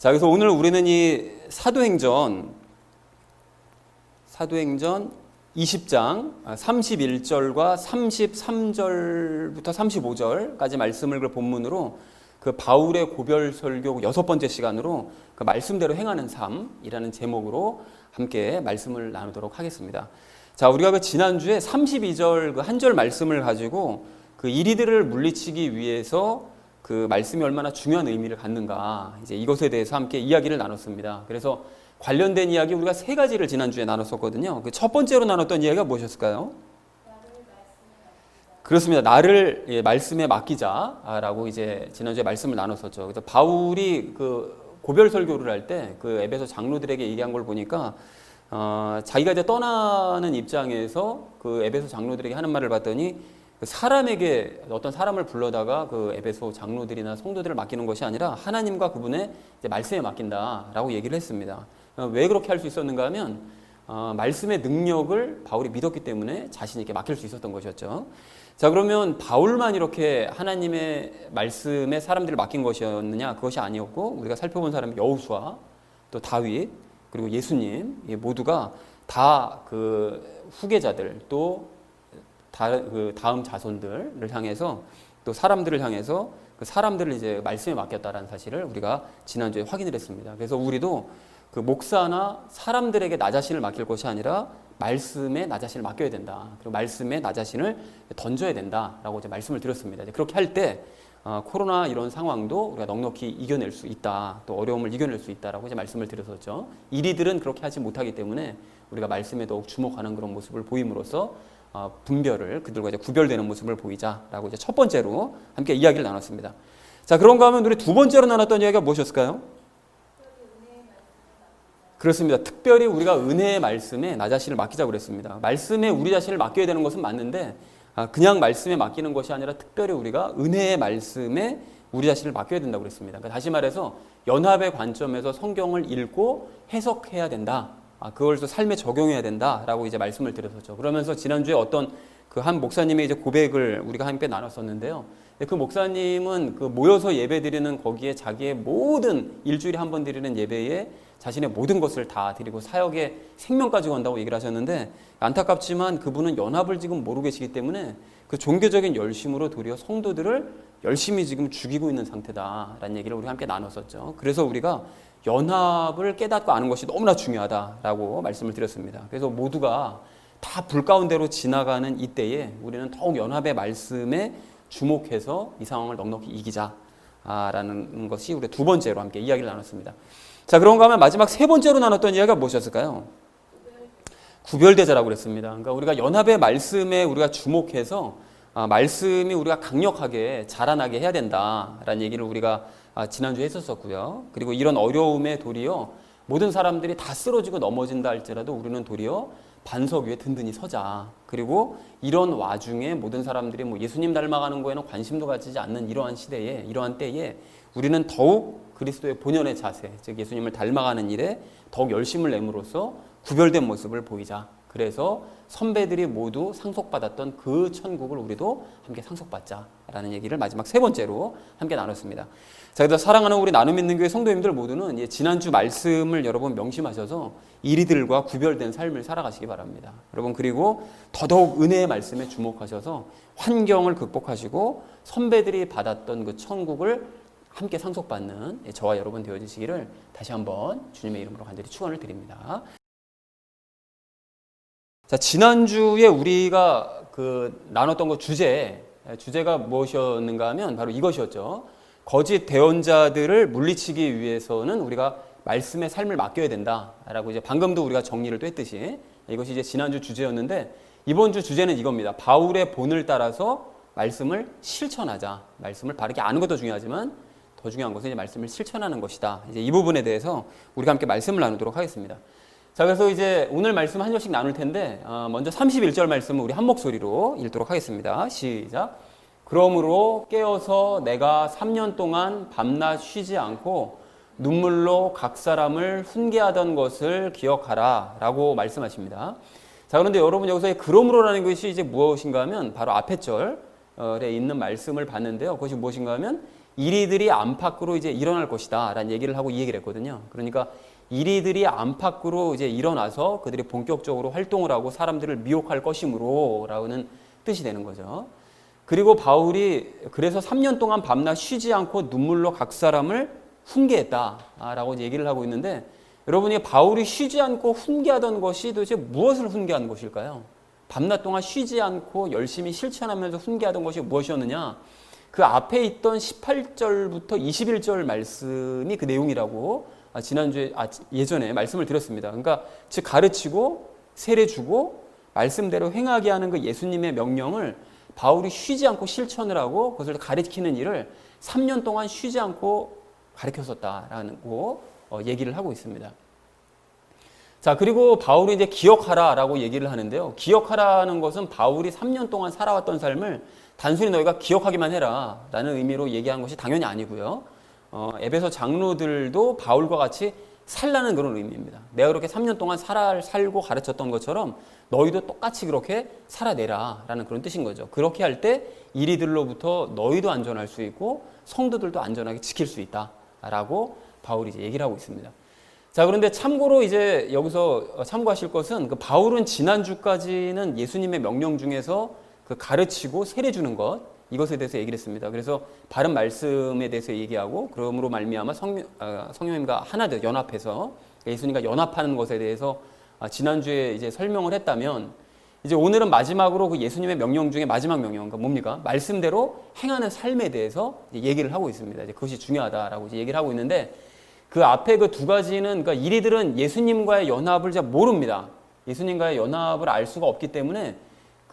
자, 그래서 오늘 우리는 이 사도행전 20장 31절과 33절부터 35절까지 말씀을 그 본문으로 그 바울의 고별 설교 6번째 시간으로 그 말씀대로 행하는 삶이라는 제목으로 함께 말씀을 나누도록 하겠습니다. 자, 우리가 그 지난주에 32절 그 한 절 말씀을 가지고 그 이리들을 물리치기 위해서 그 말씀이 얼마나 중요한 의미를 갖는가, 이제 이것에 대해서 함께 이야기를 나눴습니다. 그래서 관련된 이야기 우리가 세 가지를 지난주에 나눴었거든요. 그 첫 번째로 나눴던 이야기가 무엇이었을까요? 그렇습니다. 나를 말씀에 맡기자라고 이제 지난주에 말씀을 나눴었죠. 그래서 바울이 그 고별 설교를 할 때 그 에베소 장로들에게 얘기한 걸 보니까 자기가 이제 떠나는 입장에서 그 에베소 장로들에게 하는 말을 봤더니 사람에게 어떤 사람을 불러다가 그 에베소 장로들이나 성도들을 맡기는 것이 아니라 하나님과 그분의 이제 말씀에 맡긴다라고 얘기를 했습니다. 왜 그렇게 할 수 있었는가 하면 말씀의 능력을 바울이 믿었기 때문에 자신 있게 맡길 수 있었던 것이었죠. 자, 그러면 바울만 이렇게 하나님의 말씀에 사람들을 맡긴 것이었느냐? 그것이 아니었고, 우리가 살펴본 사람이 여호수아, 또 다윗, 그리고 예수님 모두가 다 그 후계자들, 또 다음 자손들을 향해서, 또 사람들을 향해서 그 사람들을 이제 말씀에 맡겼다라는 사실을 우리가 지난주에 확인을 했습니다. 그래서 우리도 그 목사나 사람들에게 나 자신을 맡길 것이 아니라 말씀에 나 자신을 맡겨야 된다. 그리고 말씀에 나 자신을 던져야 된다라고 이제 말씀을 드렸습니다. 이제 그렇게 할 때 코로나 이런 상황도 우리가 넉넉히 이겨낼 수 있다. 또 어려움을 이겨낼 수 있다라고 이제 말씀을 드렸었죠. 이리들은 그렇게 하지 못하기 때문에 우리가 말씀에 더욱 주목하는 그런 모습을 보임으로써 분별을 그들과 이제 구별되는 모습을 보이자라고 이제 첫 번째로 함께 이야기를 나눴습니다. 자, 그런가 하면 우리 두 번째로 나눴던 이야기가 무엇이었을까요? 그렇습니다. 특별히 우리가 은혜의 말씀에 나 자신을 맡기자고 그랬습니다. 말씀에 우리 자신을 맡겨야 되는 것은 맞는데 그냥 말씀에 맡기는 것이 아니라 특별히 우리가 은혜의 말씀에 우리 자신을 맡겨야 된다고 그랬습니다. 그러니까 다시 말해서 연합의 관점에서 성경을 읽고 해석해야 된다. 그걸 또 삶에 적용해야 된다라고 이제 말씀을 드렸었죠. 그러면서 지난주에 어떤 그 한 목사님의 이제 고백을 우리가 함께 나눴었는데요. 그 목사님은 그 모여서 예배 드리는 거기에 자기의 모든 일주일에 한 번 드리는 예배에 자신의 모든 것을 다 드리고 사역에 생명까지 건다고 얘기를 하셨는데, 안타깝지만 그분은 연합을 지금 모르고 계시기 때문에 그 종교적인 열심으로 도리어 성도들을 열심히 지금 죽이고 있는 상태다라는 얘기를 우리가 함께 나눴었죠. 그래서 우리가 연합을 깨닫고 아는 것이 너무나 중요하다라고 말씀을 드렸습니다. 그래서 모두가 다 불 가운데로 지나가는 이때에 우리는 더욱 연합의 말씀에 주목해서 이 상황을 넉넉히 이기자라는 것이 우리 두 번째로 함께 이야기를 나눴습니다. 자, 그런가 하면 마지막 세 번째로 나눴던 이야기가 무엇이었을까요? 구별되자라고 그랬습니다. 그러니까 우리가 연합의 말씀에 우리가 주목해서 말씀이 우리가 강력하게 자라나게 해야 된다라는 얘기를 우리가 지난주에 했었었고요. 그리고 이런 어려움에 도리어 모든 사람들이 다 쓰러지고 넘어진다 할지라도 우리는 도리어 반석 위에 든든히 서자. 그리고 이런 와중에 모든 사람들이 뭐 예수님 닮아가는 거에는 관심도 가지지 않는 이러한 시대에, 이러한 때에 우리는 더욱 그리스도의 본연의 자세, 즉 예수님을 닮아가는 일에 더욱 열심을 내므로써 구별된 모습을 보이자. 그래서 선배들이 모두 상속받았던 그 천국을 우리도 함께 상속받자라는 얘기를 마지막 세 번째로 함께 나눴습니다. 자, 그래서 사랑하는 우리 나눔 있는 교회 성도님들 모두는 지난주 말씀을 여러분 명심하셔서 이리들과 구별된 삶을 살아가시기 바랍니다. 여러분, 그리고 더더욱 은혜의 말씀에 주목하셔서 환경을 극복하시고 선배들이 받았던 그 천국을 함께 상속받는 저와 여러분 되어지시기를 다시 한번 주님의 이름으로 간절히 축원을 드립니다. 자, 지난주에 우리가 그 나눴던 그 주제가 무엇이었는가 하면 바로 이것이었죠. 거짓 대언자들을 물리치기 위해서는 우리가 말씀의 삶을 맡겨야 된다라고 이제 방금도 우리가 정리를 또 했듯이 이것이 이제 지난주 주제였는데, 이번 주 주제는 이겁니다. 바울의 본을 따라서 말씀을 실천하자. 말씀을 바르게 아는 것도 중요하지만 더 중요한 것은 이제 말씀을 실천하는 것이다. 이제 이 부분에 대해서 우리가 함께 말씀을 나누도록 하겠습니다. 자, 그래서 이제 오늘 말씀 한 절씩 나눌 텐데 먼저 31절 말씀을 우리 한 목소리로 읽도록 하겠습니다. 시작. 그러므로 깨어서 내가 3년 동안 밤낮 쉬지 않고 눈물로 각 사람을 훈계하던 것을 기억하라 라고 말씀하십니다. 자, 그런데 여러분 여기서 그러므로라는 것이 이제 무엇인가 하면 바로 앞에 절에 있는 말씀을 봤는데요. 그것이 무엇인가 하면 이리들이 안팎으로 이제 일어날 것이다 라는 얘기를 하고 이 얘기를 했거든요. 그러니까 이리들이 안팎으로 이제 일어나서 그들이 본격적으로 활동을 하고 사람들을 미혹할 것이므로 라는 뜻이 되는 거죠. 그리고 바울이 그래서 3년 동안 밤낮 쉬지 않고 눈물로 각 사람을 훈계했다 라고 얘기를 하고 있는데, 여러분이 바울이 쉬지 않고 훈계하던 것이 도대체 무엇을 훈계한 것일까요? 밤낮 동안 쉬지 않고 열심히 실천하면서 훈계하던 것이 무엇이었느냐? 그 앞에 있던 18절부터 21절 말씀이 그 내용이라고 지난주에 예전에 말씀을 드렸습니다. 그러니까 즉 가르치고 세례 주고 말씀대로 행하게 하는 그 예수님의 명령을 바울이 쉬지 않고 실천을 하고 그것을 가르치는 일을 3년 동안 쉬지 않고 가르쳤었다라는 거 얘기를 하고 있습니다. 자, 그리고 바울이 이제 기억하라라고 얘기를 하는데요. 기억하라는 것은 바울이 3년 동안 살아왔던 삶을 단순히 너희가 기억하기만 해라 라는 의미로 얘기한 것이 당연히 아니고요. 에베소 장로들도 바울과 같이 살라는 그런 의미입니다. 내가 그렇게 3년 동안 살고 가르쳤던 것처럼 너희도 똑같이 그렇게 살아내라 라는 그런 뜻인 거죠. 그렇게 할 때 이리들로부터 너희도 안전할 수 있고 성도들도 안전하게 지킬 수 있다 라고 바울이 이제 얘기를 하고 있습니다. 자, 그런데 참고로 이제 여기서 참고하실 것은 그 바울은 지난주까지는 예수님의 명령 중에서 그 가르치고 세례 주는 것, 이것에 대해서 얘기를 했습니다. 그래서 바른 말씀에 대해서 얘기하고 그러므로 말미암아 성령님과 하나 되어 연합해서 예수님과 연합하는 것에 대해서 지난주에 이제 설명을 했다면, 이제 오늘은 마지막으로 그 예수님의 명령 중에 마지막 명령, 그러니까 뭡니까? 말씀대로 행하는 삶에 대해서 얘기를 하고 있습니다. 이제 그것이 중요하다라고 이제 얘기를 하고 있는데, 그 앞에 그 두 가지는, 그러니까 이리들은 예수님과의 연합을 잘 모릅니다. 예수님과의 연합을 알 수가 없기 때문에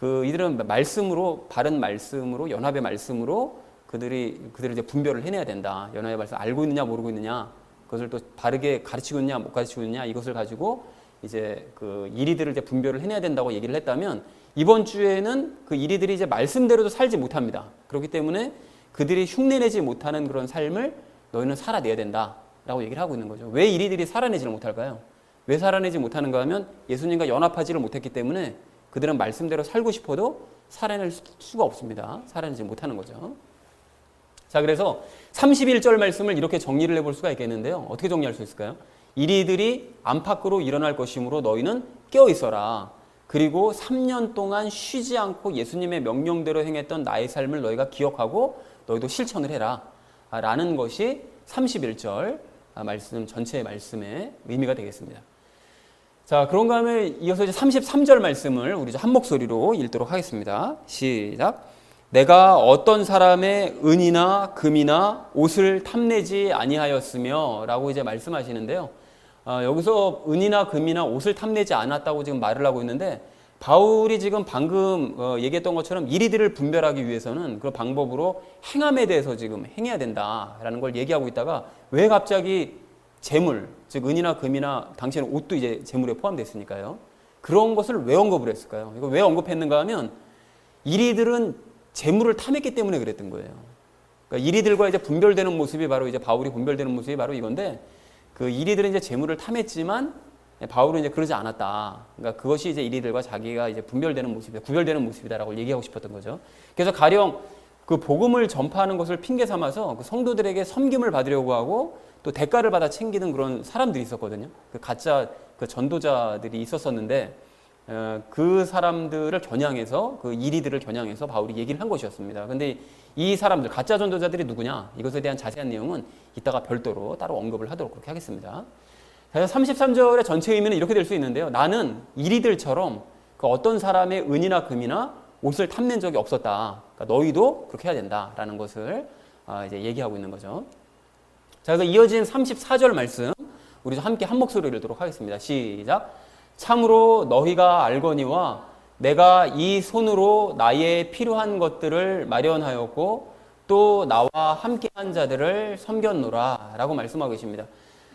이들은 말씀으로, 바른 말씀으로, 연합의 말씀으로 그들을 이제 분별을 해내야 된다. 연합의 말씀 알고 있느냐 모르고 있느냐, 그것을 또 바르게 가르치고 있느냐 못 가르치고 있느냐, 이것을 가지고 이제 그 이리들을 이제 분별을 해내야 된다고 얘기를 했다면, 이번 주에는 그 이리들이 이제 말씀대로도 살지 못합니다. 그렇기 때문에 그들이 흉내내지 못하는 그런 삶을 너희는 살아내야 된다라고 얘기를 하고 있는 거죠. 왜 이리들이 살아내지를 못할까요? 왜 살아내지 못하는가 하면 예수님과 연합하지를 못했기 때문에 그들은 말씀대로 살고 싶어도 살아낼 수가 없습니다. 살아내지 못하는 거죠. 자, 그래서 31절 말씀을 이렇게 정리를 해볼 수가 있겠는데요. 어떻게 정리할 수 있을까요? 이리들이 안팎으로 일어날 것이므로 너희는 깨어있어라. 그리고 3년 동안 쉬지 않고 예수님의 명령대로 행했던 나의 삶을 너희가 기억하고 너희도 실천을 해라 라는 것이 31절 말씀 전체의 말씀의 의미가 되겠습니다. 자, 그런가 하면 이어서 이제 33절 말씀을 우리 한 목소리로 읽도록 하겠습니다. 시작. 내가 어떤 사람의 은이나 금이나 옷을 탐내지 아니하였으며 라고 이제 말씀하시는데요. 여기서 은이나 금이나 옷을 탐내지 않았다고 지금 말을 하고 있는데, 바울이 지금 방금 얘기했던 것처럼 이리들을 분별하기 위해서는 그 방법으로 행함에 대해서 지금 행해야 된다라는 걸 얘기하고 있다가 왜 갑자기 재물, 즉 은이나 금이나 당시에는 옷도 이제 재물에 포함됐으니까요. 그런 것을 왜 언급을 했을까요? 이거 왜 언급했는가 하면 이리들은 재물을 탐했기 때문에 그랬던 거예요. 그러니까 이리들과 이제 분별되는 모습이 바로 이제 바울이 분별되는 모습이 바로 이건데, 그 이리들은 이제 재물을 탐했지만 바울은 이제 그러지 않았다. 그러니까 그것이 이제 이리들과 자기가 이제 분별되는 모습이다, 구별되는 모습이다라고 얘기하고 싶었던 거죠. 그래서 가령 그 복음을 전파하는 것을 핑계 삼아서 그 성도들에게 섬김을 받으려고 하고 또 대가를 받아 챙기는 그런 사람들이 있었거든요. 그 가짜 그 전도자들이 있었었는데, 그 사람들을 겨냥해서, 그 이리들을 겨냥해서 바울이 얘기를 한 것이었습니다. 근데 이 사람들, 가짜 전도자들이 누구냐, 이것에 대한 자세한 내용은 이따가 별도로 따로 언급을 하도록 그렇게 하겠습니다. 그래서 33절의 전체 의미는 이렇게 될 수 있는데요. 나는 이리들처럼 그 어떤 사람의 은이나 금이나 옷을 탐낸 적이 없었다. 그러니까 너희도 그렇게 해야 된다라는 것을 이제 얘기하고 있는 거죠. 자, 그래서 이어진 34절 말씀 우리 함께 한 목소리로 읽도록 하겠습니다. 시작. 참으로 너희가 알거니와 내가 이 손으로 나의 필요한 것들을 마련하였고 또 나와 함께한 자들을 섬겼노라 라고 말씀하고 계십니다.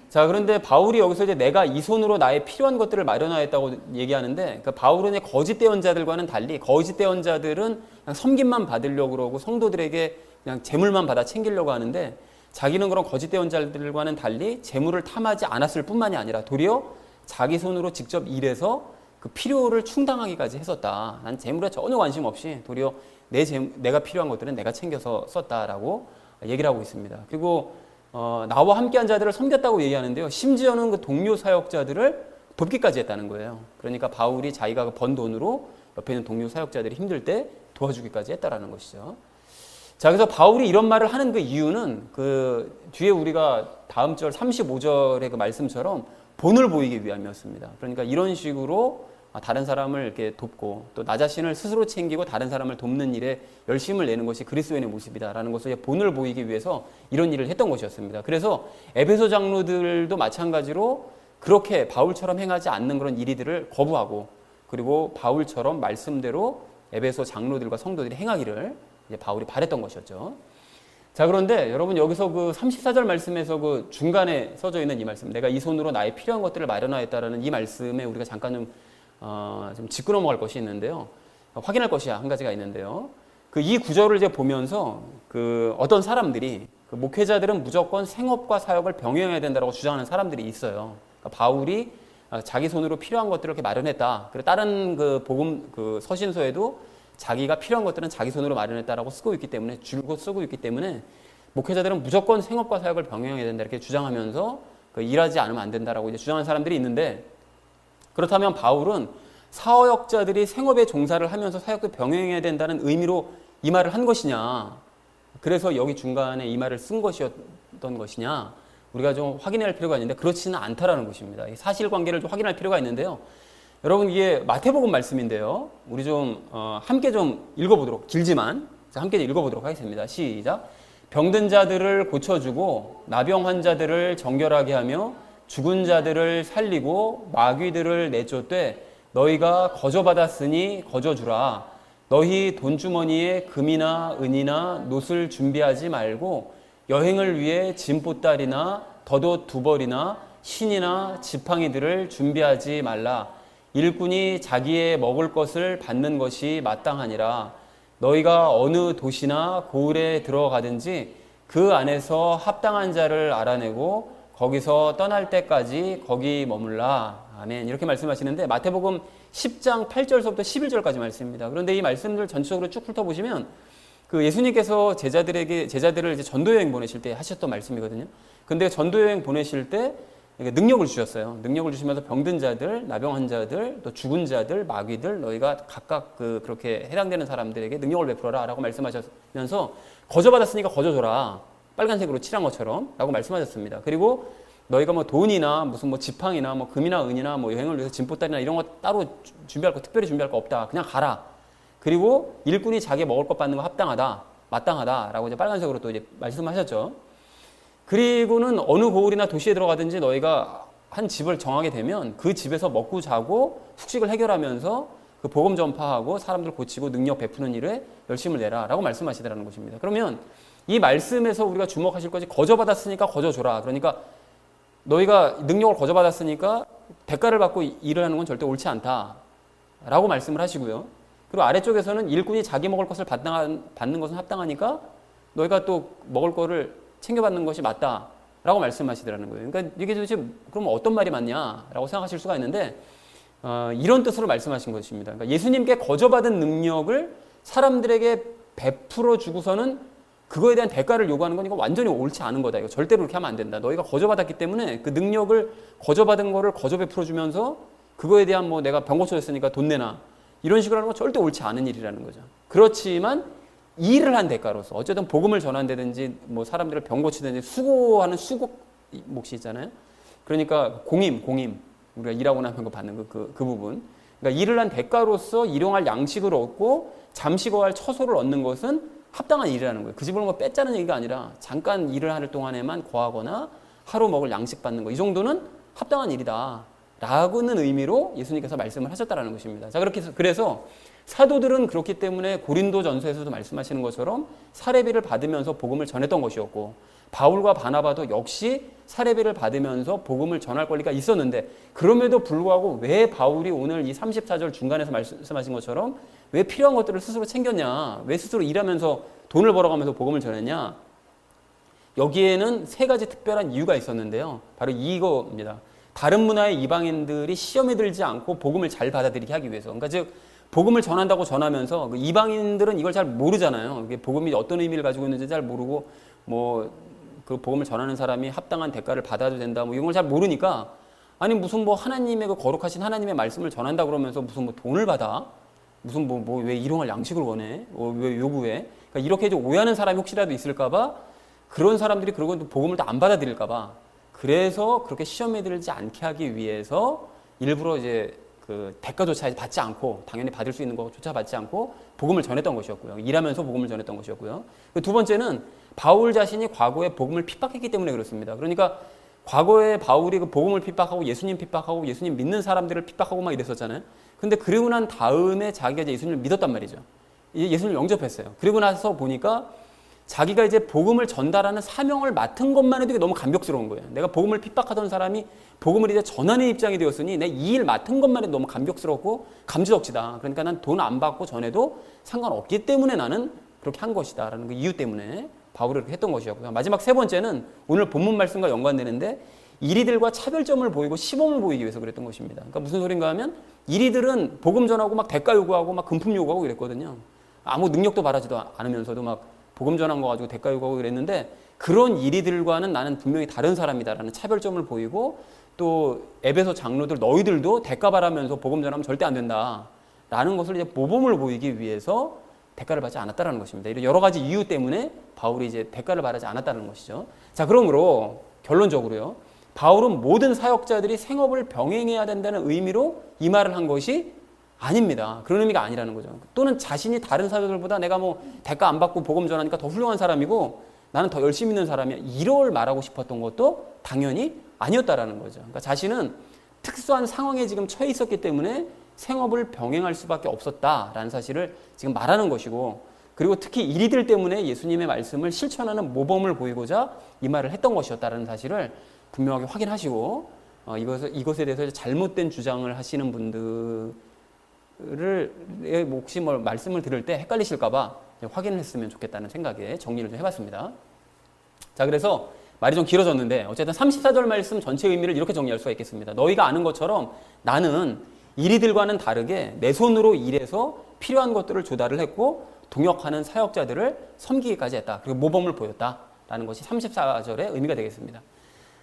자, 그런데 바울이 여기서 이제 내가 이 손으로 나의 필요한 것들을 마련하였다고 얘기하는데, 그 바울은 거짓 대언자들과는 달리 거짓 대언자들은 그냥 섬김만 받으려고 그러고 성도들에게 그냥 재물만 받아 챙기려고 하는데, 자기는 그런 거짓 대언자들과는 달리 재물을 탐하지 않았을 뿐만이 아니라 도리어 자기 손으로 직접 일해서 그 필요를 충당하기까지 했었다. 난 재물에 전혀 관심 없이 도리어 내가 필요한 것들은 내가 챙겨서 썼다라고 얘기를 하고 있습니다. 그리고 나와 함께한 자들을 섬겼다고 얘기하는데요. 심지어는 그 동료 사역자들을 돕기까지 했다는 거예요. 그러니까 바울이 자기가 번 돈으로 옆에 있는 동료 사역자들이 힘들 때 도와주기까지 했다라는 것이죠. 자, 그래서 바울이 이런 말을 하는 그 이유는 그 뒤에 우리가 다음 절 35절의 그 말씀처럼 본을 보이기 위함이었습니다. 그러니까 이런 식으로 다른 사람을 이렇게 돕고 또 나 자신을 스스로 챙기고 다른 사람을 돕는 일에 열심을 내는 것이 그리스도인의 모습이다라는 것을 본을 보이기 위해서 이런 일을 했던 것이었습니다. 그래서 에베소 장로들도 마찬가지로 그렇게 바울처럼 행하지 않는 그런 일들을 거부하고 그리고 바울처럼 말씀대로 에베소 장로들과 성도들이 행하기를 이제 바울이 바랬던 것이었죠. 자, 그런데 여러분 여기서 그 34절 말씀에서 그 중간에 써져 있는 이 말씀, 내가 이 손으로 나의 필요한 것들을 마련하였다라는 이 말씀에 우리가 잠깐 좀 짚고 넘어갈 것이 있는데요. 확인할 것이 한 가지가 있는데요. 그 이 구절을 이제 보면서 그 어떤 사람들이 그 목회자들은 무조건 생업과 사역을 병행해야 된다고 주장하는 사람들이 있어요. 그러니까 바울이 자기 손으로 필요한 것들을 이렇게 마련했다. 그리고 다른 그 복음 그 서신서에도 자기가 필요한 것들은 자기 손으로 마련했다라고 쓰고 있기 때문에 줄곧 쓰고 있기 때문에 목회자들은 무조건 생업과 사역을 병행해야 된다 이렇게 주장하면서 그 일하지 않으면 안 된다라고 이제 주장하는 사람들이 있는데 그렇다면 바울은 사역자들이 생업에 종사를 하면서 사역도 병행해야 된다는 의미로 이 말을 한 것이냐? 그래서 여기 중간에 이 말을 쓴 것이었던 것이냐? 우리가 좀 확인해야 할 필요가 있는데 그렇지는 않다라는 것입니다. 사실관계를 좀 확인할 필요가 있는데요. 여러분 이게 마태복음 말씀인데요. 우리 좀 함께 좀 읽어보도록 길지만 함께 읽어보도록 하겠습니다. 시작. 병든 자들을 고쳐주고 나병 환자들을 정결하게 하며 죽은 자들을 살리고 마귀들을 내쫓되 너희가 거저받았으니 거저주라. 너희 돈주머니에 금이나 은이나 놋을 준비하지 말고 여행을 위해 짐보따리나 덧옷 두 벌이나 신이나 지팡이들을 준비하지 말라. 일꾼이 자기의 먹을 것을 받는 것이 마땅하니라. 너희가 어느 도시나 고을에 들어가든지 그 안에서 합당한 자를 알아내고 거기서 떠날 때까지 거기 머물라. 아멘. 이렇게 말씀하시는데 마태복음 10장 8절서부터 11절까지 말씀입니다. 그런데 이 말씀들 전체적으로 쭉 훑어보시면 그 예수님께서 제자들을 이제 전도여행 보내실 때 하셨던 말씀이거든요. 근데 전도여행 보내실 때 능력을 주셨어요. 능력을 주시면서 병든 자들, 나병 환자들, 또 죽은 자들, 마귀들 너희가 각각 그렇게 해당되는 사람들에게 능력을 베풀어라라고 말씀하시면서 거저받았으니까 거저줘라. 빨간색으로 칠한 것처럼 라고 말씀하셨습니다. 그리고 너희가 뭐 돈이나 무슨 뭐 지팡이나 뭐 금이나 은이나 뭐 여행을 위해서 짐보따리나 이런 거 따로 특별히 준비할 거 없다. 그냥 가라. 그리고 일꾼이 자기 먹을 것 받는 거 합당하다, 마땅하다라고 이제 빨간색으로 또 이제 말씀하셨죠. 그리고는 어느 고을이나 도시에 들어가든지 너희가 한 집을 정하게 되면 그 집에서 먹고 자고 숙식을 해결하면서 그 복음 전파하고 사람들 고치고 능력 베푸는 일에 열심을 내라라고 말씀하시더라는 것입니다. 그러면 이 말씀에서 우리가 주목하실 것이 거저받았으니까 거저줘라. 그러니까 너희가 능력을 거저받았으니까 대가를 받고 일을 하는 건 절대 옳지 않다라고 말씀을 하시고요. 그리고 아래쪽에서는 일꾼이 자기 먹을 것을 받는 것은 합당하니까 너희가 또 먹을 거를 챙겨받는 것이 맞다라고 말씀하시더라는 거예요. 그러니까 이게 도대체 그럼 어떤 말이 맞냐라고 생각하실 수가 있는데 이런 뜻으로 말씀하신 것입니다. 그러니까 예수님께 거저받은 능력을 사람들에게 베풀어 주고서는 그거에 대한 대가를 요구하는 건 이거 완전히 옳지 않은 거다. 이거 절대로 그렇게 하면 안 된다. 너희가 거저받았기 때문에 그 능력을 거저받은 거를 거저 베풀어 주면서 그거에 대한 뭐 내가 병 고쳐줬으니까 돈 내놔. 이런 식으로 하는 건 절대 옳지 않은 일이라는 거죠. 그렇지만 일을 한 대가로서 어쨌든 복음을 전한다든지 뭐 사람들을 병 고치든지 수고하는 수고 몫이 있잖아요. 그러니까 공임 우리가 일하고 나면 그 받는 그 부분. 그러니까 일을 한 대가로서 일용할 양식을 얻고 잠시 거할 처소를 얻는 것은 합당한 일이라는 거예요. 그 집을 뭐 뺏자는 얘기가 아니라 잠깐 일을 할 동안에만 거하거나 하루 먹을 양식 받는 거 이 정도는 합당한 일이다 라고는 의미로 예수님께서 말씀을 하셨다는 것입니다. 자, 그래서 사도들은 그렇기 때문에 고린도전서에서도 말씀하시는 것처럼 사례비를 받으면서 복음을 전했던 것이었고 바울과 바나바도 역시 사례비를 받으면서 복음을 전할 권리가 있었는데 그럼에도 불구하고 왜 바울이 오늘 이 34절 중간에서 말씀하신 것처럼 왜 필요한 것들을 스스로 챙겼냐, 왜 스스로 일하면서 돈을 벌어가면서 복음을 전했냐, 여기에는 세 가지 특별한 이유가 있었는데요. 바로 이거입니다. 다른 문화의 이방인들이 시험에 들지 않고 복음을 잘 받아들이게 하기 위해서. 그러니까 즉 복음을 전한다고 전하면서 그 이방인들은 이걸 잘 모르잖아요. 이게 복음이 어떤 의미를 가지고 있는지 잘 모르고 뭐 그 복음을 전하는 사람이 합당한 대가를 받아도 된다. 뭐 이런 걸 잘 모르니까 아니 무슨 뭐 하나님의 그 거룩하신 하나님의 말씀을 전한다 그러면서 무슨 뭐 돈을 받아? 무슨 뭐 왜 일용할 양식을 원해? 왜 요구해? 그러니까 이렇게 이제 오해하는 사람이 혹시라도 있을까봐 그런 사람들이 그러고 복음을 다 안 받아들일까봐 그래서 그렇게 시험에 들지 않게 하기 위해서 일부러 이제 그 대가조차 받지 않고 당연히 받을 수 있는 거조차 받지 않고 복음을 전했던 것이었고요. 일하면서 복음을 전했던 것이었고요. 두 번째는 바울 자신이 과거에 복음을 핍박했기 때문에 그렇습니다. 그러니까 과거에 바울이 그 복음을 핍박하고 예수님 핍박하고 예수님 믿는 사람들을 핍박하고 막 이랬었잖아요. 근데 그러고 난 다음에 자기가 이제 예수님을 믿었단 말이죠. 예수님을 영접했어요. 그리고 나서 보니까 자기가 이제 복음을 전달하는 사명을 맡은 것만 해도 너무 감격스러운 거예요. 내가 복음을 핍박하던 사람이 복음을 이제 전하는 입장이 되었으니 내 이 일 맡은 것만 해도 너무 감격스럽고 감지덕지다. 그러니까 난 돈 안 받고 전해도 상관없기 때문에 나는 그렇게 한 것이다 라는 그 이유 때문에 바울이 그렇게 했던 것이었고요. 마지막 세 번째는 오늘 본문 말씀과 연관되는데 이리들과 차별점을 보이고 시범을 보이기 위해서 그랬던 것입니다. 그러니까 무슨 소린가 하면 이리들은 복음 전하고 막 대가 요구하고 막 금품 요구하고 그랬거든요. 아무 능력도 바라지도 않으면서도 막 복음 전한 거 가지고 대가 요구하고 그랬는데 그런 이리들과는 나는 분명히 다른 사람이다라는 차별점을 보이고 또 에베소 장로들 너희들도 대가 바라면서 복음 전하면 절대 안 된다라는 것을 이제 모범을 보이기 위해서 대가를 받지 않았다는 것입니다. 이런 여러 가지 이유 때문에 바울이 이제 대가를 바라지 않았다는 것이죠. 자, 그러므로 결론적으로요. 바울은 모든 사역자들이 생업을 병행해야 된다는 의미로 이 말을 한 것이 아닙니다. 그런 의미가 아니라는 거죠. 또는 자신이 다른 사도들보다 내가 뭐 대가 안 받고 복음 전하니까 더 훌륭한 사람이고 나는 더 열심히 있는 사람이야. 이걸 말하고 싶었던 것도 당연히 아니었다라는 거죠. 그러니까 자신은 특수한 상황에 지금 처해 있었기 때문에 생업을 병행할 수밖에 없었다라는 사실을 지금 말하는 것이고 그리고 특히 이리들 때문에 예수님의 말씀을 실천하는 모범을 보이고자 이 말을 했던 것이었다라는 사실을 분명하게 확인하시고 이것에 대해서 잘못된 주장을 하시는 분들을 혹시 뭐 말씀을 들을 때 헷갈리실까 봐 확인을 했으면 좋겠다는 생각에 정리를 좀 해봤습니다. 자, 그래서 말이 좀 길어졌는데 어쨌든 34절 말씀 전체 의미를 이렇게 정리할 수가 있겠습니다. 너희가 아는 것처럼 나는 이리들과는 다르게 내 손으로 일해서 필요한 것들을 조달을 했고 동역하는 사역자들을 섬기기까지 했다. 그리고 모범을 보였다라는 것이 34절의 의미가 되겠습니다.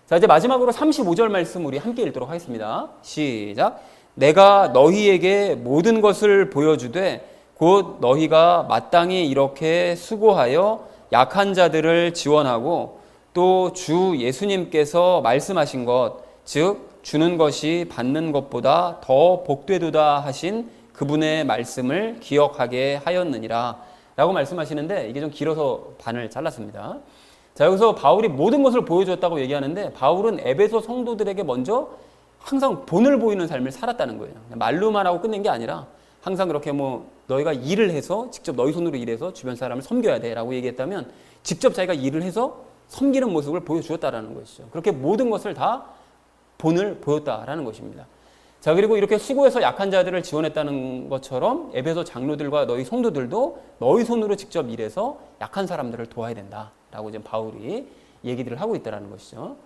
자, 이제 마지막으로 35절 말씀 우리 함께 읽도록 하겠습니다. 시작. 내가 너희에게 모든 것을 보여주되 곧 너희가 마땅히 이렇게 수고하여 약한 자들을 지원하고 또 주 예수님께서 말씀하신 것, 즉 주는 것이 받는 것보다 더 복되도다 하신 그분의 말씀을 기억하게 하였느니라 라고 말씀하시는데 이게 좀 길어서 반을 잘랐습니다. 자, 여기서 바울이 모든 것을 보여줬다고 얘기하는데 바울은 에베소 성도들에게 먼저 항상 본을 보이는 삶을 살았다는 거예요. 말로만 하고 끝낸 게 아니라 항상 그렇게 뭐 너희가 일을 해서 직접 너희 손으로 일해서 주변 사람을 섬겨야 돼 라고 얘기했다면 직접 자기가 일을 해서 섬기는 모습을 보여주었다라는 것이죠. 그렇게 모든 것을 다 본을 보였다라는 것입니다. 자, 그리고 이렇게 수고해서 약한 자들을 지원했다는 것처럼 에베소 장로들과 너희 성도들도 너희 손으로 직접 일해서 약한 사람들을 도와야 된다라고 지금 바울이 얘기들을 하고 있다는 것이죠.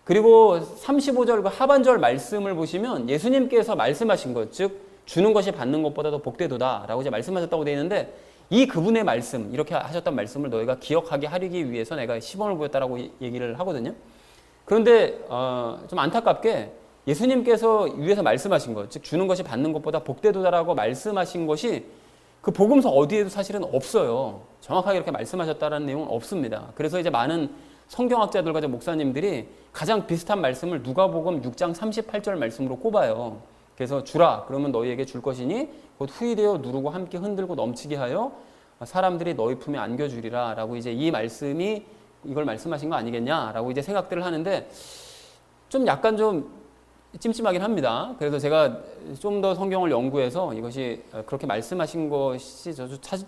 그리고 35절 그 하반절 말씀을 보시면 예수님께서 말씀하신 것, 즉 주는 것이 받는 것보다 더 복되도다라고 이제 말씀하셨다고 되어 있는데 이 그분의 말씀, 이렇게 하셨던 말씀을 너희가 기억하게 하기 위해서 내가 시범을 보였다라고 얘기를 하거든요. 그런데 좀 안타깝게 예수님께서 위에서 말씀하신 것, 즉 주는 것이 받는 것보다 복되도다라고 말씀하신 것이 그 복음서 어디에도 사실은 없어요. 정확하게 이렇게 말씀하셨다는 내용은 없습니다. 그래서 이제 많은 성경학자들과 목사님들이 가장 비슷한 말씀을 누가복음 6장 38절 말씀으로 꼽아요. 그래서 주라 그러면 너희에게 줄 것이니 곧 후히되어 누르고 함께 흔들고 넘치게 하여 사람들이 너희 품에 안겨주리라 라고 이제 이 말씀이 이걸 말씀하신 거 아니겠냐라고 이제 생각들을 하는데 좀 약간 좀 찜찜하긴 합니다. 그래서 제가 좀 더 성경을 연구해서 이것이 그렇게 말씀하신 것이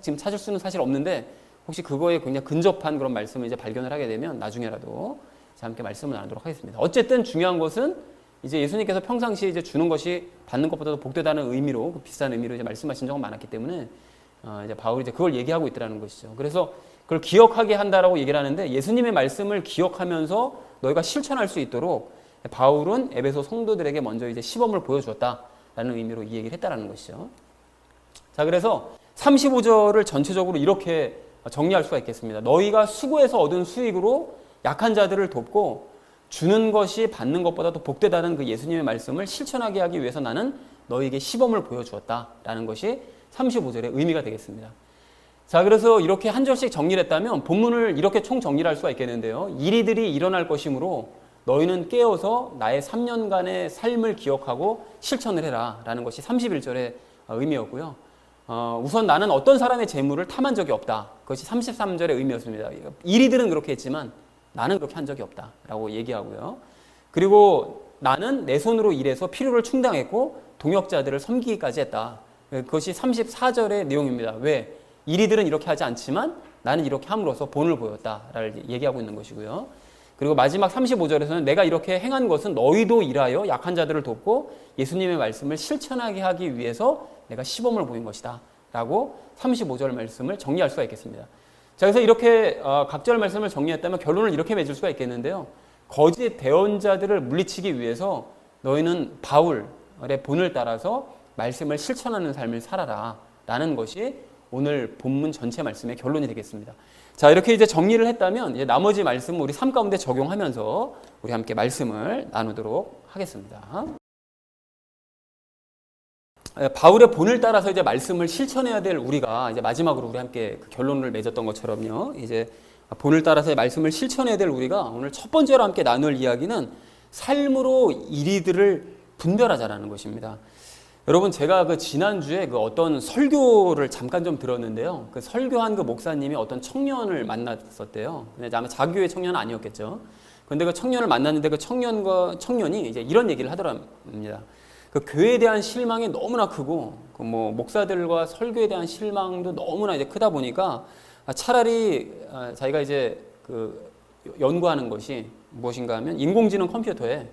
지금 찾을 수는 사실 없는데 혹시 그거에 굉장히 근접한 그런 말씀을 이제 발견을 하게 되면 나중에라도 함께 말씀을 나누도록 하겠습니다. 어쨌든 중요한 것은 이제 예수님께서 평상시에 이제 주는 것이 받는 것보다도 복되다는 의미로 그 비슷한 의미로 이제 말씀하신 적은 많았기 때문에 이제 바울이 이제 그걸 얘기하고 있더라는 것이죠. 그래서 그걸 기억하게 한다라고 얘기를 하는데 예수님의 말씀을 기억하면서 너희가 실천할 수 있도록 바울은 에베소 성도들에게 먼저 이제 시범을 보여주었다라는 의미로 이 얘기를 했다라는 것이죠. 자, 그래서 35절을 전체적으로 이렇게 정리할 수가 있겠습니다. 너희가 수고해서 얻은 수익으로 약한 자들을 돕고 주는 것이 받는 것보다 더 복되다는 그 예수님의 말씀을 실천하게 하기 위해서 나는 너희에게 시범을 보여주었다라는 것이 35절의 의미가 되겠습니다. 자, 그래서 이렇게 한 절씩 정리를 했다면 본문을 이렇게 총 정리를 할 수가 있겠는데요. 이리들이 일어날 것이므로 너희는 깨어서 나의 3년간의 삶을 기억하고 실천을 해라 라는 것이 31절의 의미였고요. 우선 나는 어떤 사람의 재물을 탐한 적이 없다. 그것이 33절의 의미였습니다. 이리들은 그렇게 했지만 나는 그렇게 한 적이 없다 라고 얘기하고요. 그리고 나는 내 손으로 일해서 필요를 충당했고 동역자들을 섬기기까지 했다. 그것이 34절의 내용입니다. 왜? 이리들은 이렇게 하지 않지만 나는 이렇게 함으로써 본을 보였다라고 얘기하고 있는 것이고요. 그리고 마지막 35절에서는 내가 이렇게 행한 것은 너희도 일하여 약한 자들을 돕고 예수님의 말씀을 실천하게 하기 위해서 내가 시범을 보인 것이다 라고 35절 말씀을 정리할 수가 있겠습니다. 자, 그래서 이렇게 각절 말씀을 정리했다면 결론을 이렇게 맺을 수가 있겠는데요. 거짓 대언자들을 물리치기 위해서 너희는 바울의 본을 따라서 말씀을 실천하는 삶을 살아라 라는 것이 오늘 본문 전체 말씀의 결론이 되겠습니다. 자, 이렇게 이제 정리를 했다면 이제 나머지 말씀은 우리 삶 가운데 적용하면서 우리 함께 말씀을 나누도록 하겠습니다. 바울의 본을 따라서 이제 말씀을 실천해야 될 우리가 이제 마지막으로 우리 함께 그 결론을 맺었던 것처럼요. 이제 본을 따라서의 말씀을 실천해야 될 우리가 오늘 첫 번째로 함께 나눌 이야기는 삶으로 이리들을 분별하자라는 것입니다. 여러분, 제가 그 지난주에 그 어떤 설교를 잠깐 좀 들었는데요. 그 설교한 그 목사님이 어떤 청년을 만났었대요. 아마 자기교회 청년은 아니었겠죠. 근데 그 청년을 만났는데 그 청년이 이제 이런 얘기를 하더랍니다. 그 교회에 대한 실망이 너무나 크고, 그 뭐 목사들과 설교에 대한 실망도 너무나 이제 크다 보니까 차라리 자기가 이제 그 연구하는 것이 무엇인가 하면 인공지능 컴퓨터에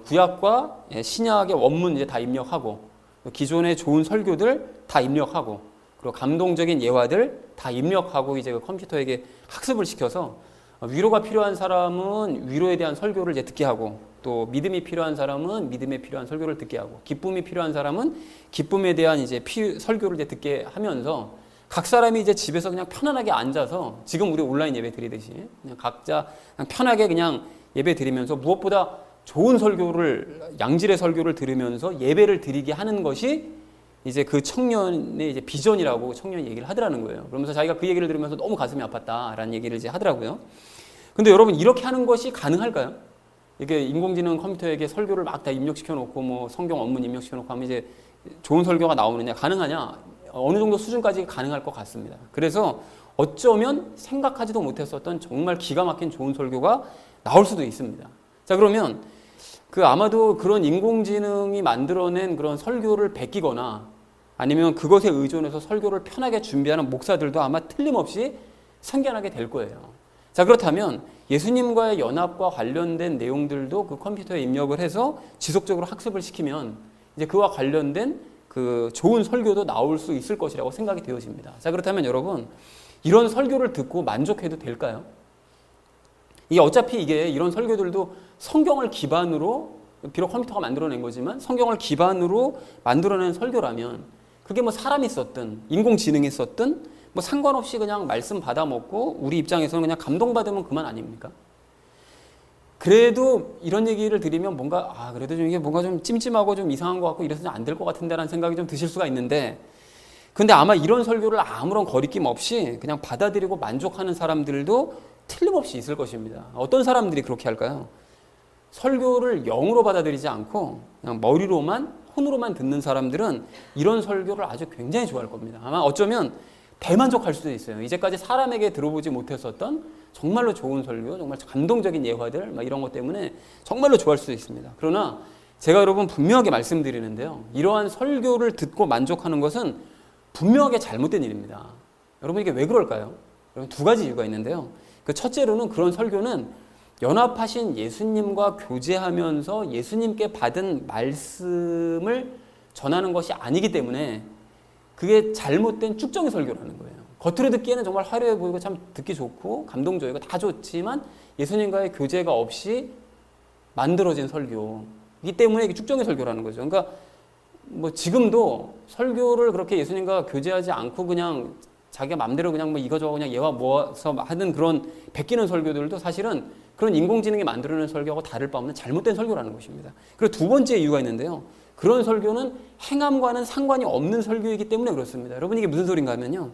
구약과 신약의 원문 이제 다 입력하고 기존의 좋은 설교들 다 입력하고 그리고 감동적인 예화들 다 입력하고 이제 그 컴퓨터에게 학습을 시켜서 위로가 필요한 사람은 위로에 대한 설교를 이제 듣게 하고 또 믿음이 필요한 사람은 믿음에 필요한 설교를 듣게 하고 기쁨이 필요한 사람은 기쁨에 대한 이제 설교를 이제 듣게 하면서 각 사람이 이제 집에서 그냥 편안하게 앉아서 지금 우리 온라인 예배 드리듯이 그냥 각자 그냥 편하게 그냥 예배 드리면서 무엇보다 좋은 설교를 양질의 설교를 들으면서 예배를 드리게 하는 것이 이제 그 청년의 이제 비전이라고 청년이 얘기를 하더라는 거예요. 그러면서 자기가 그 얘기를 들으면서 너무 가슴이 아팠다라는 얘기를 이제 하더라고요. 근데 여러분, 이렇게 하는 것이 가능할까요? 이게 인공지능 컴퓨터에게 설교를 막 다 입력시켜 놓고 뭐 성경 원문 입력시켜 놓고 하면 이제 좋은 설교가 나오느냐, 가능하냐? 어느 정도 수준까지 가능할 것 같습니다. 그래서 어쩌면 생각하지도 못했었던 정말 기가 막힌 좋은 설교가 나올 수도 있습니다. 자, 그러면 아마도 그런 인공지능이 만들어낸 그런 설교를 베끼거나 아니면 그것에 의존해서 설교를 편하게 준비하는 목사들도 아마 틀림없이 생겨나게 될 거예요. 자, 그렇다면 예수님과의 연합과 관련된 내용들도 그 컴퓨터에 입력을 해서 지속적으로 학습을 시키면 이제 그와 관련된 그 좋은 설교도 나올 수 있을 것이라고 생각이 되어집니다. 자, 그렇다면 여러분, 이런 설교를 듣고 만족해도 될까요? 이게 어차피 이런 설교들도 성경을 기반으로, 비록 컴퓨터가 만들어낸 거지만 성경을 기반으로 만들어낸 설교라면 그게 뭐 사람이 썼든 인공지능이 썼든 뭐 상관없이 그냥 말씀 받아먹고 우리 입장에서는 그냥 감동받으면 그만 아닙니까? 그래도 이런 얘기를 드리면 뭔가 그래도 좀 이게 뭔가 좀 찜찜하고 좀 이상한 것 같고 이래서 안 될 것 같은데라는 생각이 좀 드실 수가 있는데, 근데 아마 이런 설교를 아무런 거리낌 없이 그냥 받아들이고 만족하는 사람들도 틀림없이 있을 것입니다. 어떤 사람들이 그렇게 할까요? 설교를 영으로 받아들이지 않고 그냥 머리로만, 혼으로만 듣는 사람들은 이런 설교를 아주 굉장히 좋아할 겁니다. 아마 어쩌면 대만족할 수도 있어요. 이제까지 사람에게 들어보지 못했었던 정말로 좋은 설교, 정말 감동적인 예화들 이런 것 때문에 정말로 좋아할 수도 있습니다. 그러나 제가 여러분 분명하게 말씀드리는데요, 이러한 설교를 듣고 만족하는 것은 분명하게 잘못된 일입니다. 여러분, 이게 왜 그럴까요? 여러분, 두 가지 이유가 있는데요. 그 첫째로는 그런 설교는 연합하신 예수님과 교제하면서 예수님께 받은 말씀을 전하는 것이 아니기 때문에 그게 잘못된 쭉정이 설교라는 거예요. 겉으로 듣기에는 정말 화려해 보이고 참 듣기 좋고 감동적이고 다 좋지만 예수님과의 교제가 없이 만들어진 설교이기 때문에 이게 쭉정이 설교라는 거죠. 그러니까 뭐 지금도 설교를 그렇게 예수님과 교제하지 않고 그냥 자기가 마음대로 그냥 뭐 이거저거 그냥 얘와 모아서 하는 그런 베끼는 설교들도 사실은 그런 인공지능이 만들어낸 설교하고 다를 바 없는 잘못된 설교라는 것입니다. 그리고 두 번째 이유가 있는데요. 그런 설교는 행함과는 상관이 없는 설교이기 때문에 그렇습니다. 여러분 이게 무슨 소린가 하면요.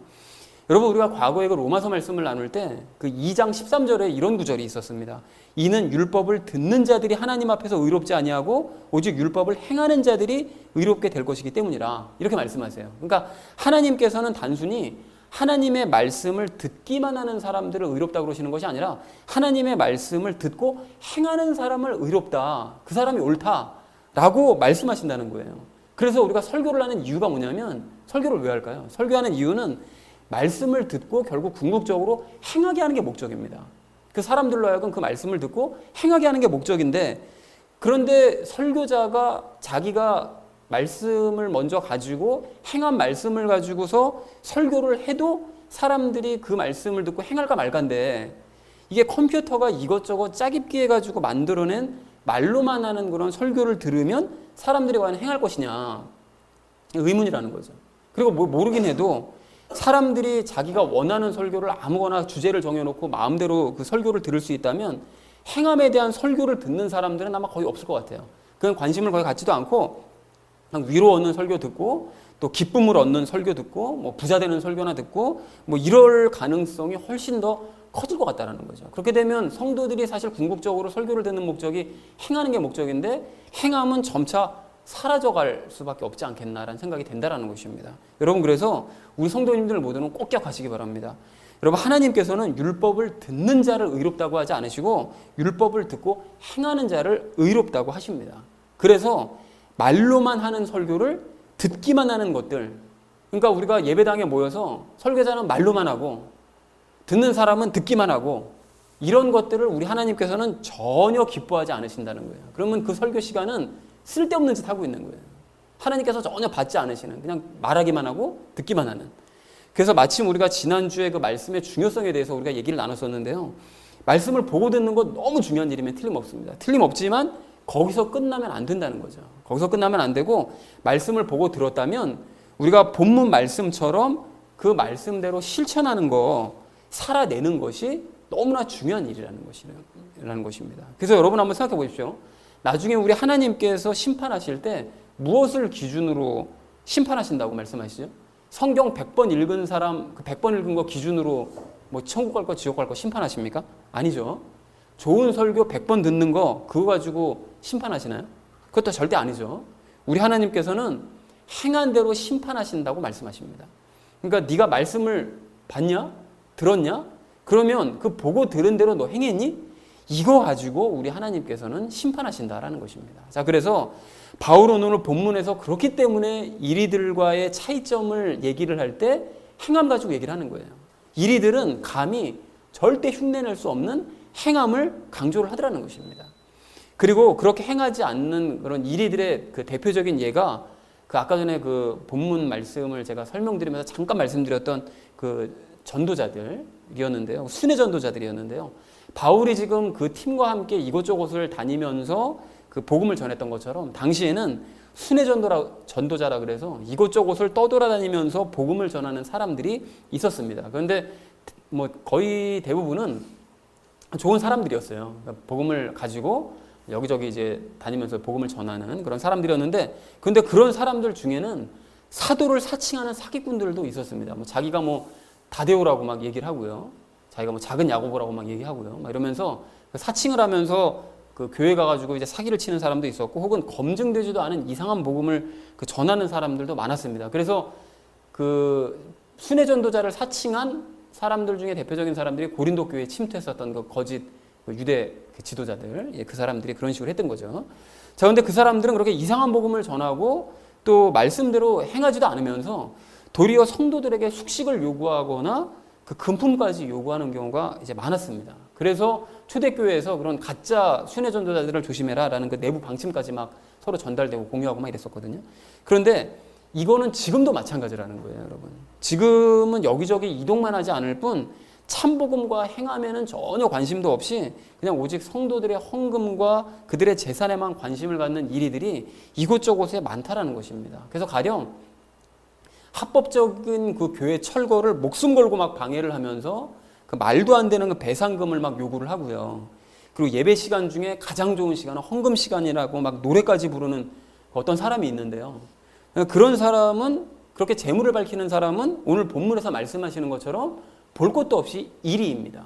여러분 우리가 과거에 그 로마서 말씀을 나눌 때 그 2장 13절에 이런 구절이 있었습니다. 이는 율법을 듣는 자들이 하나님 앞에서 의롭지 아니하고 오직 율법을 행하는 자들이 의롭게 될 것이기 때문이라 이렇게 말씀하세요. 그러니까 하나님께서는 단순히 하나님의 말씀을 듣기만 하는 사람들을 의롭다고 그러시는 것이 아니라 하나님의 말씀을 듣고 행하는 사람을 의롭다. 그 사람이 옳다라고 말씀하신다는 거예요. 그래서 우리가 설교를 하는 이유가 뭐냐면 설교를 왜 할까요? 설교하는 이유는 말씀을 듣고 결국 궁극적으로 행하게 하는 게 목적입니다. 그 사람들로 하여금 그 말씀을 듣고 행하게 하는 게 목적인데 그런데 설교자가 자기가 말씀을 먼저 가지고 행한 말씀을 가지고서 설교를 해도 사람들이 그 말씀을 듣고 행할까 말까인데 이게 컴퓨터가 이것저것 짜깁기 해가지고 만들어낸 말로만 하는 그런 설교를 들으면 사람들이 과연 행할 것이냐 의문이라는 거죠. 그리고 모르긴 해도 사람들이 자기가 원하는 설교를 아무거나 주제를 정해놓고 마음대로 그 설교를 들을 수 있다면 행함에 대한 설교를 듣는 사람들은 아마 거의 없을 것 같아요. 그건 관심을 거의 갖지도 않고 그냥 위로 얻는 설교 듣고 또 기쁨을 얻는 설교 듣고 뭐 부자 되는 설교나 듣고 뭐 이럴 가능성이 훨씬 더 커질 것 같다는 거죠. 그렇게 되면 성도들이 사실 궁극적으로 설교를 듣는 목적이 행하는 게 목적인데 행함은 점차 사라져갈 수밖에 없지 않겠나라는 생각이 된다는 것입니다. 여러분 그래서 우리 성도님들 모두는 꼭 기억하시기 바랍니다. 여러분 하나님께서는 율법을 듣는 자를 의롭다고 하지 않으시고 율법을 듣고 행하는 자를 의롭다고 하십니다. 그래서 말로만 하는 설교를 듣기만 하는 것들 그러니까 우리가 예배당에 모여서 설교자는 말로만 하고 듣는 사람은 듣기만 하고 이런 것들을 우리 하나님께서는 전혀 기뻐하지 않으신다는 거예요. 그러면 그 설교 시간은 쓸데없는 짓 하고 있는 거예요. 하나님께서 전혀 받지 않으시는 그냥 말하기만 하고 듣기만 하는. 그래서 마침 우리가 지난주에 그 말씀의 중요성에 대해서 우리가 얘기를 나눴었는데요. 말씀을 보고 듣는 것 너무 중요한 일이면 틀림없습니다. 틀림없지만 거기서 끝나면 안 된다는 거죠. 거기서 끝나면 안 되고 말씀을 보고 들었다면 우리가 본문 말씀처럼 그 말씀대로 실천하는 거 살아내는 것이 너무나 중요한 일이라는 것입니다. 그래서 여러분 한번 생각해 보십시오. 나중에 우리 하나님께서 심판하실 때 무엇을 기준으로 심판하신다고 말씀하시죠? 성경 100번 읽은 사람 그 100번 읽은 거 기준으로 뭐 천국 갈 거 지옥 갈 거 심판하십니까? 아니죠. 좋은 설교 100번 듣는 거 그거 가지고 심판하시나요? 그것도 절대 아니죠. 우리 하나님께서는 행한 대로 심판하신다고 말씀하십니다. 그러니까 네가 말씀을 봤냐? 들었냐? 그러면 그 보고 들은 대로 너 행했니? 이거 가지고 우리 하나님께서는 심판하신다라는 것입니다. 자, 그래서 바울은 오늘 본문에서 그렇기 때문에 이리들과의 차이점을 얘기를 할 때 행함 가지고 얘기를 하는 거예요. 이리들은 감히 절대 흉내낼 수 없는 행함을 강조를 하더라는 것입니다. 그리고 그렇게 행하지 않는 그런 이리들의 그 대표적인 예가 그 아까 전에 그 본문 말씀을 제가 설명드리면서 잠깐 말씀드렸던 그 전도자들이었는데요. 순회 전도자들이었는데요. 바울이 지금 그 팀과 함께 이곳저곳을 다니면서 그 복음을 전했던 것처럼 당시에는 순회 전도자라 그래서 이곳저곳을 떠돌아다니면서 복음을 전하는 사람들이 있었습니다. 그런데 뭐 거의 대부분은 좋은 사람들이었어요. 그러니까 복음을 가지고 여기저기 이제 다니면서 복음을 전하는 그런 사람들이었는데, 근데 그런 사람들 중에는 사도를 사칭하는 사기꾼들도 있었습니다. 뭐 자기가 뭐 다데오라고 막 얘기를 하고요. 자기가 뭐 작은 야고보라고 막 얘기하고요. 막 이러면서 사칭을 하면서 그 교회 가가지고 이제 사기를 치는 사람도 있었고, 혹은 검증되지도 않은 이상한 복음을 그 전하는 사람들도 많았습니다. 그래서 그 순회 전도자를 사칭한 사람들 중에 대표적인 사람들이 고린도 교회에 침투했었던 그 거짓 유대 지도자들, 그 사람들이 그런 식으로 했던 거죠. 자, 근데 그 사람들은 그렇게 이상한 복음을 전하고 또 말씀대로 행하지도 않으면서 도리어 성도들에게 숙식을 요구하거나 그 금품까지 요구하는 경우가 이제 많았습니다. 그래서 초대교회에서 그런 가짜 순회 전도자들을 조심해라라는 그 내부 방침까지 막 서로 전달되고 공유하고 막 이랬었거든요. 그런데 이거는 지금도 마찬가지라는 거예요, 여러분. 지금은 여기저기 이동만 하지 않을 뿐 참복음과 행함에는 전혀 관심도 없이 그냥 오직 성도들의 헌금과 그들의 재산에만 관심을 갖는 이리들이 이곳저곳에 많다라는 것입니다. 그래서 가령 합법적인 그 교회 철거를 목숨 걸고 막 방해를 하면서 그 말도 안 되는 그 배상금을 막 요구를 하고요. 그리고 예배 시간 중에 가장 좋은 시간은 헌금 시간이라고 막 노래까지 부르는 어떤 사람이 있는데요. 그런 사람은, 그렇게 재물을 밝히는 사람은 오늘 본문에서 말씀하시는 것처럼 볼 것도 없이 1위입니다.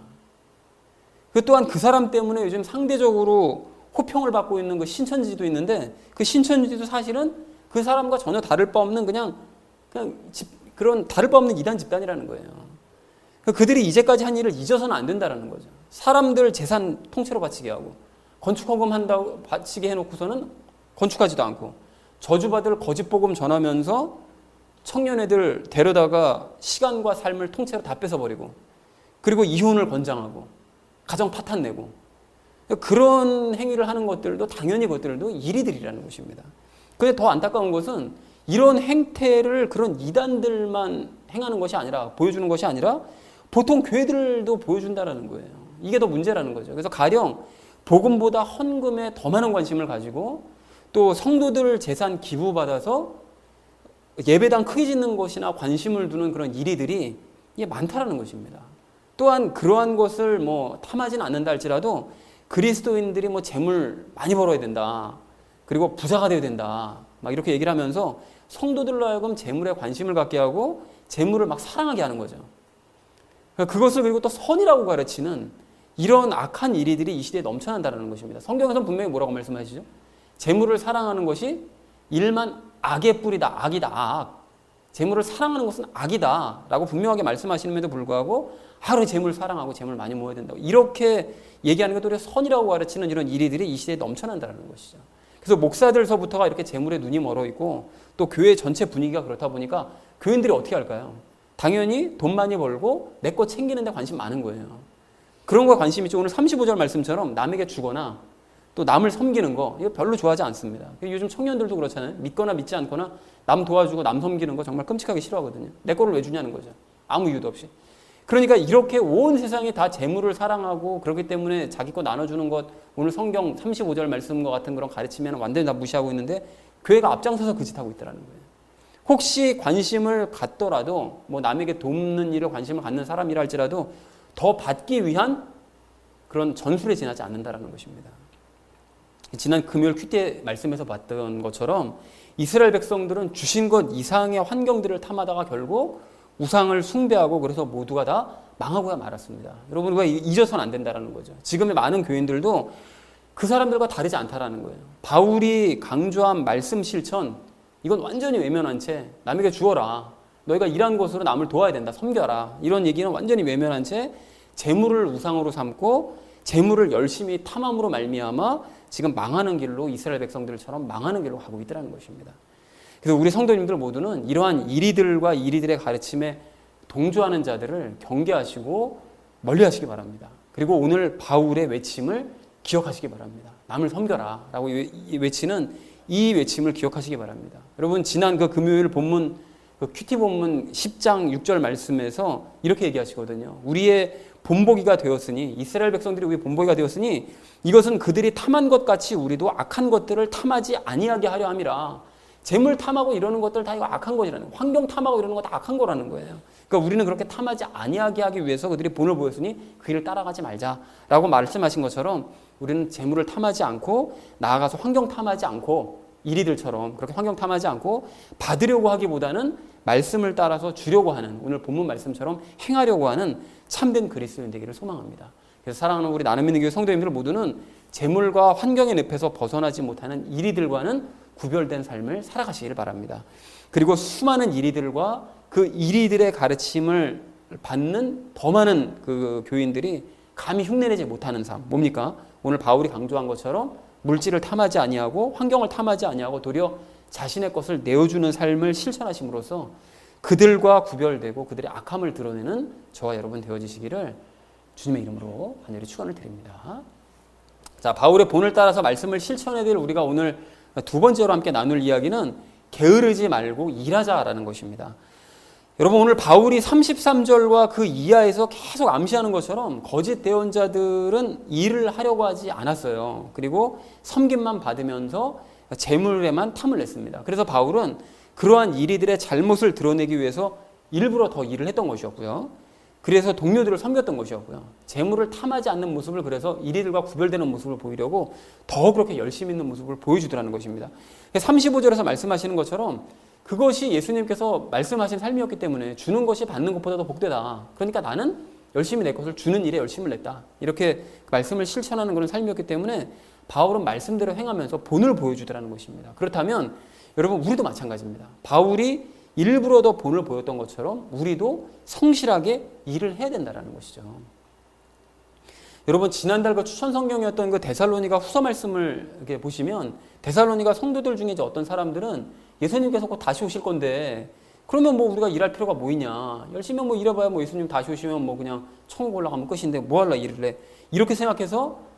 그 또한 그 사람 때문에 요즘 상대적으로 호평을 받고 있는 그 신천지도 있는데, 그 신천지도 사실은 그 사람과 전혀 다를 바 없는 그런 다를 바 없는 이단 집단이라는 거예요. 그들이 이제까지 한 일을 잊어서는 안 된다는 거죠. 사람들 재산 통째로 바치게 하고, 건축허금 한다고 바치게 해놓고서는 건축하지도 않고, 저주받을 거짓복음 전하면서 청년애들 데려다가 시간과 삶을 통째로 다 뺏어버리고, 그리고 이혼을 권장하고 가정 파탄내고, 그런 행위를 하는 것들도 당연히 그것들도 이리들이라는 것입니다. 그런데 더 안타까운 것은 이런 행태를 그런 이단들만 행하는 것이 아니라, 보여주는 것이 아니라 보통 교회들도 보여준다는 거예요. 이게 더 문제라는 거죠. 그래서 가령 복음보다 헌금에 더 많은 관심을 가지고, 또 성도들 재산 기부받아서 예배당 크게 짓는 것이나 관심을 두는 그런 이리들이 이게 많다라는 것입니다. 또한 그러한 것을 탐하지는 않는다 할지라도 그리스도인들이 재물 많이 벌어야 된다, 그리고 부자가 되어야 된다, 막 이렇게 얘기를 하면서 성도들로 하여금 재물에 관심을 갖게 하고 재물을 막 사랑하게 하는 거죠. 그것을 그리고 또 선이라고 가르치는 이런 악한 이리들이 이 시대에 넘쳐난다는 것입니다. 성경에서는 분명히 뭐라고 말씀하시죠? 재물을 사랑하는 것이 일만 악의 뿌리다, 악이다, 악. 재물을 사랑하는 것은 악이다 라고 분명하게 말씀하시는데도 불구하고 하루 재물 사랑하고 재물 많이 모아야 된다고 이렇게 얘기하는 것도 우리가 선이라고 가르치는 이런 이리들이 이 시대에 넘쳐난다는 것이죠. 그래서 목사들서부터가 이렇게 재물에 눈이 멀어 있고, 또 교회 전체 분위기가 그렇다 보니까 교인들이 어떻게 할까요? 당연히 돈 많이 벌고 내 거 챙기는 데 관심 많은 거예요. 그런 거에 관심 있죠. 오늘 35절 말씀처럼 남에게 주거나 또 남을 섬기는 거, 이거 별로 좋아하지 않습니다. 요즘 청년들도 그렇잖아요. 믿거나 믿지 않거나 남 도와주고 남 섬기는 거 정말 끔찍하게 싫어하거든요. 내 거를 왜 주냐는 거죠. 아무 이유도 없이. 그러니까 이렇게 온 세상이 다 재물을 사랑하고, 그렇기 때문에 자기 거 나눠주는 것, 오늘 성경 35절 말씀과 같은 그런 가르치면 완전히 다 무시하고 있는데, 교회가 앞장서서 그 짓 하고 있다는 거예요. 혹시 관심을 갖더라도, 남에게 돕는 일에 관심을 갖는 사람이라 할지라도 더 받기 위한 그런 전술에 지나지 않는다는 것입니다. 지난 금요일 큐티 말씀에서 봤던 것처럼 이스라엘 백성들은 주신 것 이상의 환경들을 탐하다가 결국 우상을 숭배하고, 그래서 모두가 다 망하고야 말았습니다. 여러분, 우리가 잊어서는 안 된다는 거죠. 지금의 많은 교인들도 그 사람들과 다르지 않다라는 거예요. 바울이 강조한 말씀 실천, 이건 완전히 외면한 채 남에게 주어라, 너희가 일한 것으로 남을 도와야 된다, 섬겨라, 이런 얘기는 완전히 외면한 채 재물을 우상으로 삼고 재물을 열심히 탐함으로 말미암아 지금 망하는 길로, 이스라엘 백성들처럼 망하는 길로 가고 있다는 것입니다. 그래서 우리 성도님들 모두는 이러한 이리들과 이리들의 가르침에 동조하는 자들을 경계하시고 멀리하시기 바랍니다. 그리고 오늘 바울의 외침을 기억하시기 바랍니다. 남을 섬겨라 라고 외치는 이 외침을 기억하시기 바랍니다. 여러분, 지난 그 금요일 본문, 그 큐티 본문 10장 6절 말씀에서 이렇게 얘기하시거든요. 우리의 본보기가 되었으니, 이스라엘 백성들이 우리의 본보기가 되었으니 이것은 그들이 탐한 것 같이 우리도 악한 것들을 탐하지 아니하게 하려 함이라. 재물 탐하고 이러는 것들 다 이거 악한 것이라는 거예요. 환경 탐하고 이러는 거 다 악한 거라는 거예요. 그러니까 우리는 그렇게 탐하지 아니하게 하기 위해서 그들이 본을 보였으니 그 일을 따라가지 말자라고 말씀하신 것처럼, 우리는 재물을 탐하지 않고 나아가서 환경 탐하지 않고, 이리들처럼 그렇게 환경 탐하지 않고 받으려고 하기보다는 말씀을 따라서 주려고 하는, 오늘 본문 말씀처럼 행하려고 하는 참된 그리스도인 되기를 소망합니다. 그래서 사랑하는 우리 나눔 있는 교회 성도님들 모두는 재물과 환경의 늪에서 벗어나지 못하는 이리들과는 구별된 삶을 살아가시기를 바랍니다. 그리고 수많은 이리들과 그 이리들의 가르침을 받는 더 많은 그 교인들이 감히 흉내내지 못하는 삶, 뭡니까? 오늘 바울이 강조한 것처럼 물질을 탐하지 아니하고 환경을 탐하지 아니하고 도리어 자신의 것을 내어주는 삶을 실천하심으로써 그들과 구별되고 그들의 악함을 드러내는 저와 여러분 되어지시기를 주님의 이름으로 간절히 축원을 드립니다. 자, 바울의 본을 따라서 말씀을 실천해야 될 우리가 오늘 두 번째로 함께 나눌 이야기는 게으르지 말고 일하자라는 것입니다. 여러분, 오늘 바울이 33절과 그 이하에서 계속 암시하는 것처럼 거짓 대언자들은 일을 하려고 하지 않았어요. 그리고 섬김만 받으면서 재물에만 탐을 냈습니다. 그래서 바울은 그러한 이리들의 잘못을 드러내기 위해서 일부러 더 일을 했던 것이었고요. 그래서 동료들을 섬겼던 것이었고요. 재물을 탐하지 않는 모습을 그래서 이리들과 구별되는 모습을 보이려고 더 그렇게 열심히 있는 모습을 보여주더라는 것입니다. 35절에서 말씀하시는 것처럼 그것이 예수님께서 말씀하신 삶이었기 때문에 주는 것이 받는 것보다 더 복되다. 그러니까 나는 열심히 내 것을 주는 일에 열심을 냈다. 이렇게 말씀을 실천하는 그런 삶이었기 때문에 바울은 말씀대로 행하면서 본을 보여주더라는 것입니다. 그렇다면 여러분 우리도 마찬가지입니다. 바울이 일부러 더 본을 보였던 것처럼 우리도 성실하게 일을 해야 된다는 것이죠. 여러분 지난달 그 추천 성경이었던 그 데살로니가 후서 말씀을 이렇게 보시면 데살로니가 성도들 중에 이제 어떤 사람들은 예수님께서 곧 다시 오실 건데 그러면 뭐 우리가 일할 필요가 뭐 있냐, 열심히 뭐 일해봐야 뭐 예수님 다시 오시면 뭐 그냥 천국 올라가면 끝인데 뭐 할라 일을 해, 이렇게 생각해서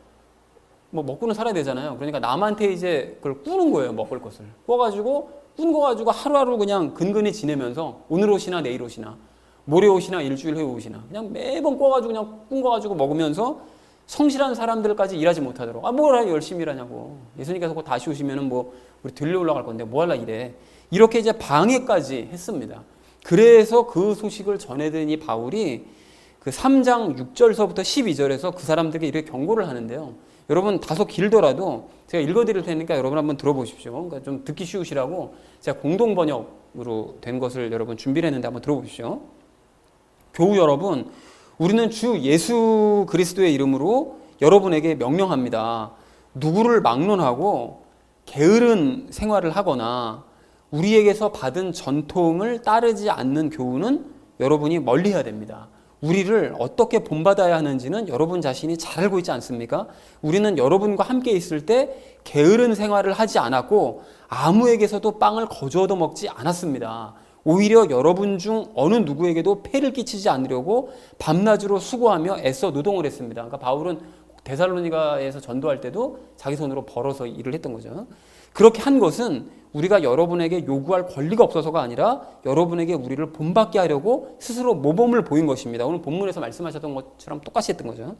뭐 먹고는 살아야 되잖아요. 그러니까 남한테 이제 그걸 꾸는 거예요. 먹을 것을 꿔가지고 꾼 거 가지고 하루하루 그냥 근근히 지내면서 오늘 오시나 내일 오시나 모레 오시나 일주일 후에 오시나 그냥 매번 꿔가지고 그냥 꾼 거 가지고 먹으면서 성실한 사람들까지 일하지 못하도록 뭘 열심히 일하냐고, 예수님께서 곧 다시 오시면은 뭐 우리 들려 올라갈 건데 뭐 할라 이래, 이렇게 이제 방해까지 했습니다. 그래서 그 소식을 전해든 이 바울이 그 3장 6절서부터 12절에서 그 사람들에게 이렇게 경고를 하는데요. 여러분 다소 길더라도 제가 읽어드릴 테니까 여러분 한번 들어보십시오. 그러니까 좀 듣기 쉬우시라고 제가 공동 번역으로 된 것을 여러분 준비를 했는데 한번 들어보십시오. 교우 여러분, 우리는 주 예수 그리스도의 이름으로 여러분에게 명령합니다. 누구를 막론하고 게으른 생활을 하거나 우리에게서 받은 전통을 따르지 않는 교우는 여러분이 멀리해야 됩니다. 우리를 어떻게 본받아야 하는지는 여러분 자신이 잘 알고 있지 않습니까? 우리는 여러분과 함께 있을 때 게으른 생활을 하지 않았고 아무에게서도 빵을 거저 얻어먹지 않았습니다. 오히려 여러분 중 어느 누구에게도 폐를 끼치지 않으려고 밤낮으로 수고하며 애써 노동을 했습니다. 그러니까 바울은 데살로니가에서 전도할 때도 자기 손으로 벌어서 일을 했던 거죠. 그렇게 한 것은 우리가 여러분에게 요구할 권리가 없어서가 아니라 여러분에게 우리를 본받게 하려고 스스로 모범을 보인 것입니다. 오늘 본문에서 말씀하셨던 것처럼 똑같이 했던 거죠.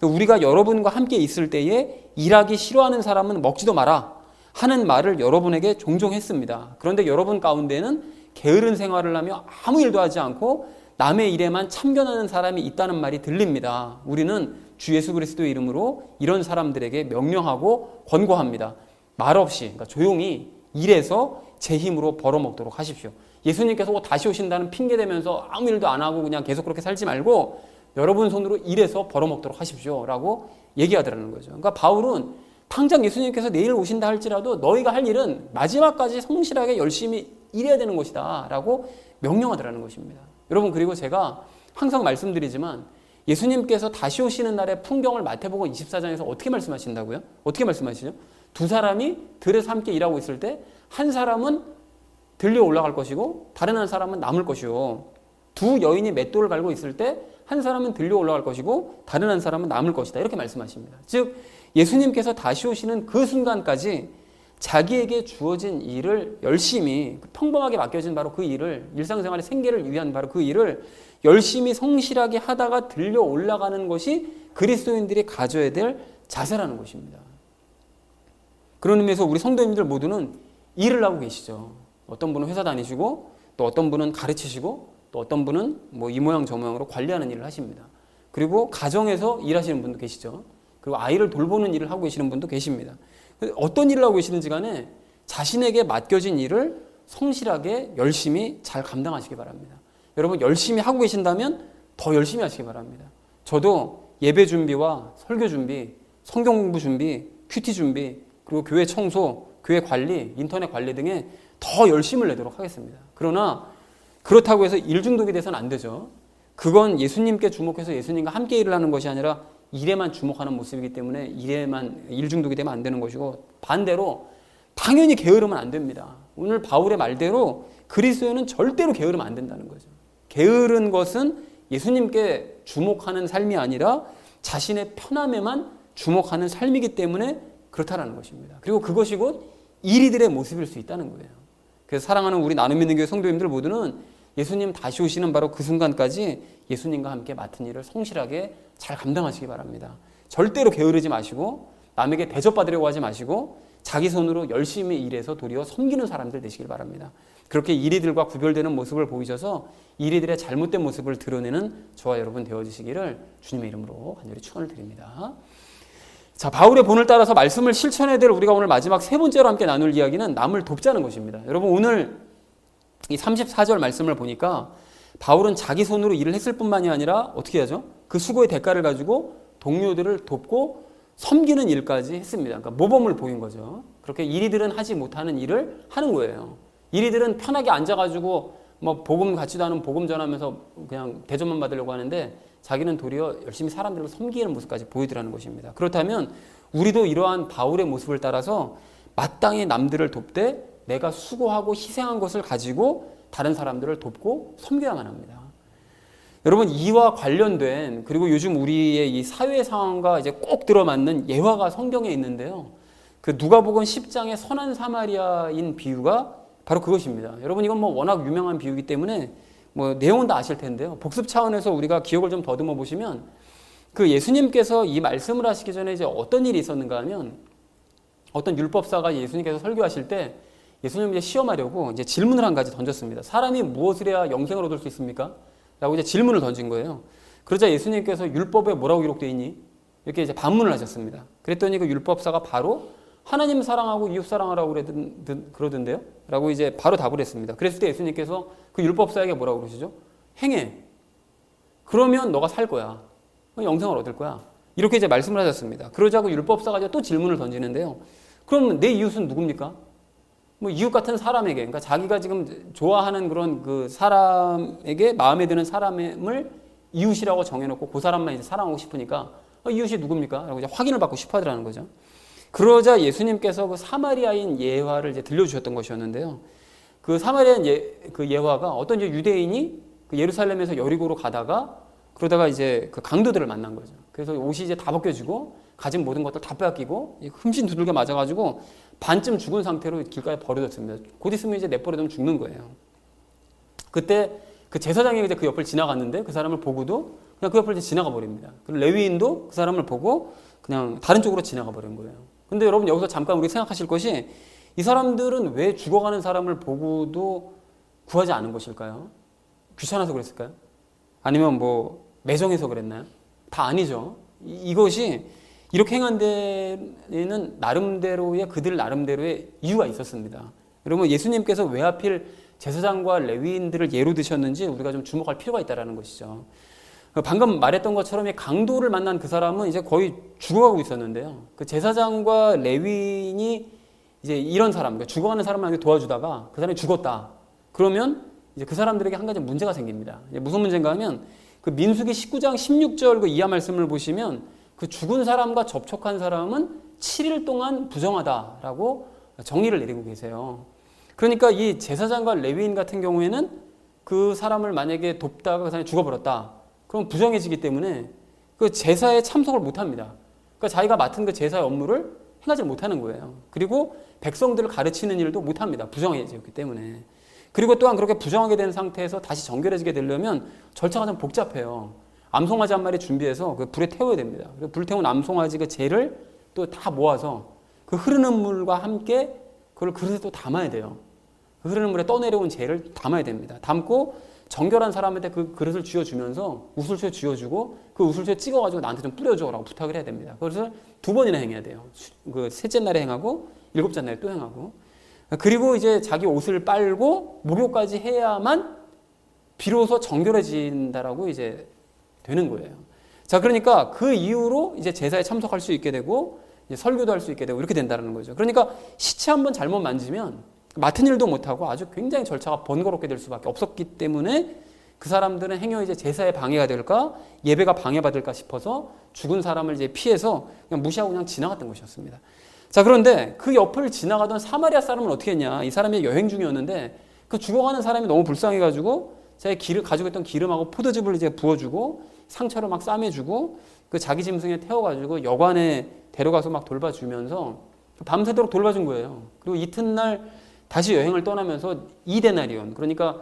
우리가 여러분과 함께 있을 때에 일하기 싫어하는 사람은 먹지도 마라 하는 말을 여러분에게 종종 했습니다. 그런데 여러분 가운데는 게으른 생활을 하며 아무 일도 하지 않고 남의 일에만 참견하는 사람이 있다는 말이 들립니다. 우리는 주 예수 그리스도의 이름으로 이런 사람들에게 명령하고 권고합니다. 말없이, 그러니까 조용히 일해서 제 힘으로 벌어먹도록 하십시오. 예수님께서 곧 다시 오신다는 핑계대면서 아무 일도 안 하고 그냥 계속 그렇게 살지 말고 여러분 손으로 일해서 벌어먹도록 하십시오 라고 얘기하더라는 거죠. 그러니까 바울은 당장 예수님께서 내일 오신다 할지라도 너희가 할 일은 마지막까지 성실하게 열심히 일해야 되는 것이다 라고 명령하더라는 것입니다. 여러분, 그리고 제가 항상 말씀드리지만 예수님께서 다시 오시는 날의 풍경을 마태복음 24장에서 어떻게 말씀하신다고요? 어떻게 말씀하시죠? 두 사람이 들에서 함께 일하고 있을 때 한 사람은 들려 올라갈 것이고 다른 한 사람은 남을 것이요. 두 여인이 맷돌을 갈고 있을 때 한 사람은 들려 올라갈 것이고 다른 한 사람은 남을 것이다. 이렇게 말씀하십니다. 즉 예수님께서 다시 오시는 그 순간까지 자기에게 주어진 일을 열심히 평범하게 맡겨진 바로 그 일을, 일상생활의 생계를 위한 바로 그 일을 열심히 성실하게 하다가 들려 올라가는 것이 그리스도인들이 가져야 될 자세라는 것입니다. 그런 의미에서 우리 성도님들 모두는 일을 하고 계시죠. 어떤 분은 회사 다니시고 또 어떤 분은 가르치시고 또 어떤 분은 뭐 이 모양 저 모양으로 관리하는 일을 하십니다. 그리고 가정에서 일하시는 분도 계시죠. 그리고 아이를 돌보는 일을 하고 계시는 분도 계십니다. 어떤 일을 하고 계시는지 간에 자신에게 맡겨진 일을 성실하게 열심히 잘 감당하시기 바랍니다. 여러분 열심히 하고 계신다면 더 열심히 하시기 바랍니다. 저도 예배 준비와 설교 준비, 성경 공부 준비, 큐티 준비, 그리고 교회 청소, 교회 관리, 인터넷 관리 등에 더 열심을 내도록 하겠습니다. 그러나 그렇다고 해서 일 중독이 돼서는 안 되죠. 그건 예수님께 주목해서 예수님과 함께 일을 하는 것이 아니라 일에만 주목하는 모습이기 때문에 일 중독이 되면 안 되는 것이고, 반대로 당연히 게으르면 안 됩니다. 오늘 바울의 말대로 그리스도인은 절대로 게으르면 안 된다는 거죠. 게으른 것은 예수님께 주목하는 삶이 아니라 자신의 편함에만 주목하는 삶이기 때문에 그렇다는 것입니다. 그리고 그것이 곧 이리들의 모습일 수 있다는 거예요. 그래서 사랑하는 우리 나눔 있는 교회 성도님들 모두는 예수님 다시 오시는 바로 그 순간까지 예수님과 함께 맡은 일을 성실하게 잘 감당하시기 바랍니다. 절대로 게으르지 마시고 남에게 대접받으려고 하지 마시고 자기 손으로 열심히 일해서 도리어 섬기는 사람들 되시길 바랍니다. 그렇게 이리들과 구별되는 모습을 보이셔서 이리들의 잘못된 모습을 드러내는 저와 여러분 되어주시기를 주님의 이름으로 간절히 축원을 드립니다. 자, 바울의 본을 따라서 말씀을 실천해야 될 우리가 오늘 마지막 세 번째로 함께 나눌 이야기는 남을 돕자는 것입니다. 여러분, 오늘 이 34절 말씀을 보니까 바울은 자기 손으로 일을 했을 뿐만이 아니라 어떻게 하죠? 그 수고의 대가를 가지고 동료들을 돕고 섬기는 일까지 했습니다. 그러니까 모범을 보인 거죠. 그렇게 이리들은 하지 못하는 일을 하는 거예요. 이리들은 편하게 앉아가지고 뭐 복음 같지도 않은 복음 전하면서 그냥 대접만 받으려고 하는데 자기는 도리어 열심히 사람들을 섬기는 모습까지 보이더라는 것입니다. 그렇다면 우리도 이러한 바울의 모습을 따라서 마땅히 남들을 돕되 내가 수고하고 희생한 것을 가지고 다른 사람들을 돕고 섬겨야만 합니다. 여러분, 이와 관련된 그리고 요즘 우리의 이 사회 상황과 이제 꼭 들어맞는 예화가 성경에 있는데요. 그 누가복음 10장의 선한 사마리아인 비유가 바로 그것입니다. 여러분, 이건 뭐 워낙 유명한 비유이기 때문에 뭐 내용은 다 아실 텐데요. 복습 차원에서 우리가 기억을 좀 더듬어 보시면 그 예수님께서 이 말씀을 하시기 전에 이제 어떤 일이 있었는가 하면 어떤 율법사가 예수님께서 설교하실 때 예수님을 이제 시험하려고 이제 질문을 한 가지 던졌습니다. 사람이 무엇을 해야 영생을 얻을 수 있습니까? 라고 이제 질문을 던진 거예요. 그러자 예수님께서 율법에 뭐라고 기록되어 있니? 이렇게 이제 반문을 하셨습니다. 그랬더니 그 율법사가 바로 하나님 사랑하고 이웃 사랑하라고 그러던데요? 라고 이제 바로 답을 했습니다. 그랬을 때 예수님께서 그 율법사에게 뭐라고 그러시죠? 행해. 그러면 너가 살 거야. 영생을 얻을 거야. 이렇게 이제 말씀을 하셨습니다. 그러자고 율법사가 이제 또 질문을 던지는데요. 그럼 내 이웃은 누굽니까? 뭐 이웃 같은 사람에게, 그러니까 자기가 지금 좋아하는 그런 그 사람에게 마음에 드는 사람을 이웃이라고 정해놓고 그 사람만 이제 사랑하고 싶으니까 이웃이 누굽니까? 라고 이제 확인을 받고 싶어 하더라는 거죠. 그러자 예수님께서 그 사마리아인 예화를 이제 들려주셨던 것이었는데요. 그 사마리아인 그 예화가 어떤 이제 유대인이 그 예루살렘에서 여리고로 가다가 그러다가 이제 그 강도들을 만난 거죠. 그래서 옷이 이제 다 벗겨지고 가진 모든 것들 다 빼앗기고 흠씬 두들겨 맞아가지고 반쯤 죽은 상태로 길가에 버려졌습니다. 곧 있으면 이제 내버려두면 죽는 거예요. 그때 그 제사장이 이제 그 옆을 지나갔는데 그 사람을 보고도 그냥 그 옆을 이제 지나가 버립니다. 그리고 레위인도 그 사람을 보고 그냥 다른 쪽으로 지나가 버린 거예요. 근데 여러분, 여기서 잠깐 우리 생각하실 것이 이 사람들은 왜 죽어가는 사람을 보고도 구하지 않은 것일까요? 귀찮아서 그랬을까요? 아니면 뭐 매정해서 그랬나요? 다 아니죠. 이것이 이렇게 행한 데에는 나름대로의 그들 나름대로의 이유가 있었습니다. 여러분, 예수님께서 왜 하필 제사장과 레위인들을 예로 드셨는지 우리가 좀 주목할 필요가 있다는 것이죠. 방금 말했던 것처럼 강도를 만난 그 사람은 이제 거의 죽어가고 있었는데요. 그 제사장과 레위인이 이제 이런 사람, 그러니까 죽어가는 사람을 도와주다가 그 사람이 죽었다. 그러면 이제 그 사람들에게 한 가지 문제가 생깁니다. 무슨 문제인가 하면 그 민수기 19장 16절 그 이하 말씀을 보시면 그 죽은 사람과 접촉한 사람은 7일 동안 부정하다라고 정의를 내리고 계세요. 그러니까 이 제사장과 레위인 같은 경우에는 그 사람을 만약에 돕다가 그 사람이 죽어버렸다. 그럼 부정해지기 때문에 그 제사에 참석을 못합니다. 그러니까 자기가 맡은 그 제사의 업무를 행하지 못하는 거예요. 그리고 백성들을 가르치는 일도 못합니다. 부정해졌기 때문에. 그리고 또한 그렇게 부정하게 된 상태에서 다시 정결해지게 되려면 절차가 좀 복잡해요. 암송아지 한 마리 준비해서 그 불에 태워야 됩니다. 불 태운 암송아지 그 재를 또 다 모아서 그 흐르는 물과 함께 그걸 그릇에 또 담아야 돼요. 그 흐르는 물에 떠내려온 재를 담아야 됩니다. 담고 정결한 사람한테 그 그릇을 쥐어주면서 우슬초에 쥐어주고 그 우슬초에 찍어가지고 나한테 좀 뿌려줘라고 부탁을 해야 됩니다. 그것을 2번이나 행해야 돼요. 그 셋째 날에 행하고 7째 날에 또 행하고. 그리고 이제 자기 옷을 빨고 목욕까지 해야만 비로소 정결해진다라고 이제 되는 거예요. 자, 그러니까 그 이후로 이제 제사에 참석할 수 있게 되고 이제 설교도 할 수 있게 되고 이렇게 된다는 거죠. 그러니까 시체 한번 잘못 만지면 맡은 일도 못하고 아주 굉장히 절차가 번거롭게 될 수밖에 없었기 때문에 그 사람들은 행여 이제 제사에 방해가 될까 예배가 방해받을까 싶어서 죽은 사람을 이제 피해서 그냥 무시하고 그냥 지나갔던 것이었습니다. 자, 그런데 그 옆을 지나가던 사마리아 사람은 어떻게 했냐? 이 사람이 여행 중이었는데 그 죽어가는 사람이 너무 불쌍해가지고 자기 가지고 있던 기름하고 포도즙을 이제 부어주고 상처를 막 싸매주고 그 자기 짐승에 태워가지고 여관에 데려가서 막 돌봐주면서 밤새도록 돌봐준 거예요. 그리고 이튿날 다시 여행을 떠나면서 2데나리온, 그러니까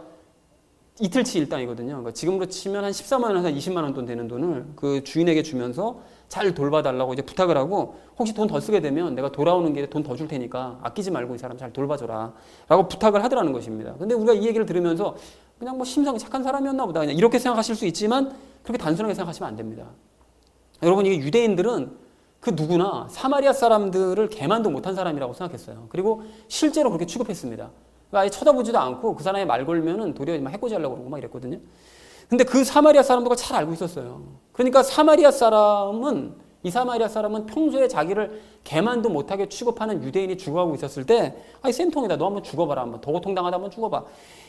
이틀치 일당이거든요. 그러니까 지금으로 치면 한 14만 원에서 20만 원 돈 되는 돈을 그 주인에게 주면서 잘 돌봐달라고 이제 부탁을 하고, 혹시 돈 더 쓰게 되면 내가 돌아오는 길에 돈 더 줄 테니까 아끼지 말고 이 사람 잘 돌봐줘라 라고 부탁을 하더라는 것입니다. 근데 우리가 이 얘기를 들으면서 그냥 뭐 심성이 착한 사람이었나 보다 그냥 이렇게 생각하실 수 있지만 그렇게 단순하게 생각하시면 안 됩니다. 여러분, 이게 유대인들은 그 누구나 사마리아 사람들을 개만도 못한 사람이라고 생각했어요. 그리고 실제로 그렇게 취급했습니다. 그러니까 아예 쳐다보지도 않고 그 사람이 말 걸면은 도리어 막 해코지하려고 그러고 막 이랬거든요. 근데 그 사마리아 사람들과 잘 알고 있었어요. 그러니까 이 사마리아 사람은 평소에 자기를 개만도 못하게 취급하는 유대인이 죽어가고 있었을 때, 아이 쌤통이다, 너 한번 죽어봐라, 한번 더 고통당하다 한번 죽어봐,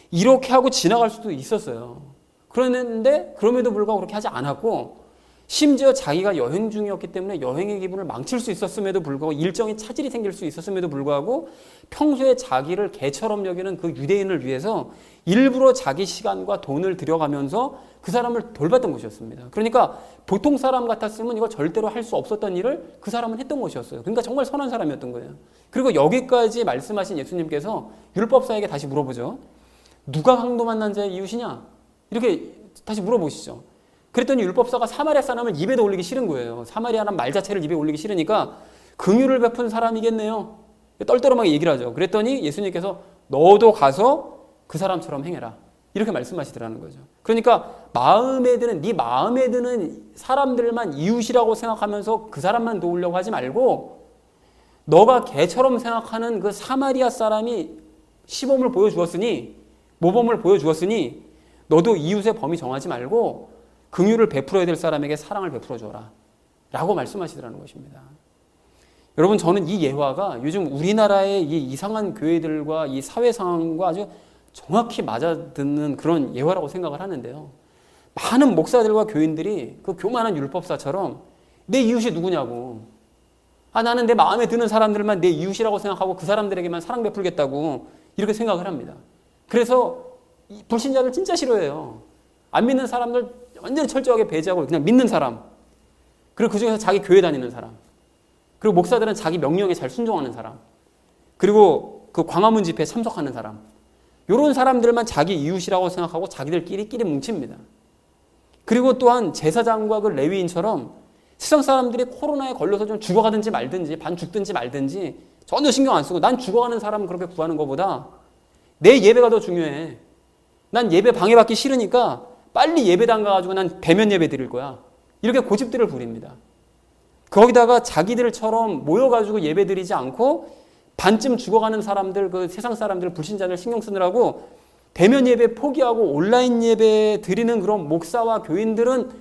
이렇게 하고 지나갈 수도 있었어요. 그랬는데 그럼에도 불구하고 그렇게 하지 않았고, 심지어 자기가 여행 중이었기 때문에 여행의 기분을 망칠 수 있었음에도 불구하고, 일정에 차질이 생길 수 있었음에도 불구하고 평소에 자기를 개처럼 여기는 그 유대인을 위해서 일부러 자기 시간과 돈을 들여가면서 그 사람을 돌봤던 것이었습니다. 그러니까 보통 사람 같았으면 이거 절대로 할 수 없었던 일을 그 사람은 했던 것이었어요. 그러니까 정말 선한 사람이었던 거예요. 그리고 여기까지 말씀하신 예수님께서 율법사에게 다시 물어보죠. 누가 강도 만난 자의 이웃이냐? 이렇게 다시 물어보시죠. 그랬더니 율법사가 사마리아 사람을 입에도 올리기 싫은 거예요. 사마리아라는 말 자체를 입에 올리기 싫으니까 긍휼을 베푼 사람이겠네요. 떨떠름하게 얘기를 하죠. 그랬더니 예수님께서 너도 가서 그 사람처럼 행해라, 이렇게 말씀하시더라는 거죠. 그러니까 네 마음에 드는 사람들만 이웃이라고 생각하면서 그 사람만 도우려고 하지 말고, 너가 개처럼 생각하는 그 사마리아 사람이 시범을 보여주었으니, 모범을 보여주었으니 너도 이웃의 범위 정하지 말고 긍휼을 베풀어야 될 사람에게 사랑을 베풀어 줘라 라고 말씀하시더라는 것입니다. 여러분, 저는 이 예화가 요즘 우리나라의 이 이상한 교회들과 이 사회 상황과 아주 정확히 맞아듣는 그런 예화라고 생각을 하는데요. 많은 목사들과 교인들이 그 교만한 율법사처럼 내 이웃이 누구냐고, 나는 내 마음에 드는 사람들만 내 이웃이라고 생각하고 그 사람들에게만 사랑 베풀겠다고 이렇게 생각을 합니다. 그래서 불신자들 진짜 싫어해요. 안 믿는 사람들 완전히 철저하게 배제하고 그냥 믿는 사람, 그리고 그중에서 자기 교회 다니는 사람, 그리고 목사들은 자기 명령에 잘 순종하는 사람, 그리고 그 광화문 집회에 참석하는 사람, 이런 사람들만 자기 이웃이라고 생각하고 자기들끼리 뭉칩니다. 그리고 또한 제사장과 그 레위인처럼 세상 사람들이 코로나에 걸려서 좀 죽어가든지 말든지, 반 죽든지 말든지 전혀 신경 안 쓰고, 난 죽어가는 사람 그렇게 구하는 것보다 내 예배가 더 중요해, 난 예배 방해받기 싫으니까 빨리 예배당 가가지고 난 대면 예배 드릴 거야, 이렇게 고집들을 부립니다. 거기다가 자기들처럼 모여가지고 예배 드리지 않고 반쯤 죽어가는 사람들, 그 세상 사람들, 불신자들 신경 쓰느라고 대면 예배 포기하고 온라인 예배 드리는 그런 목사와 교인들은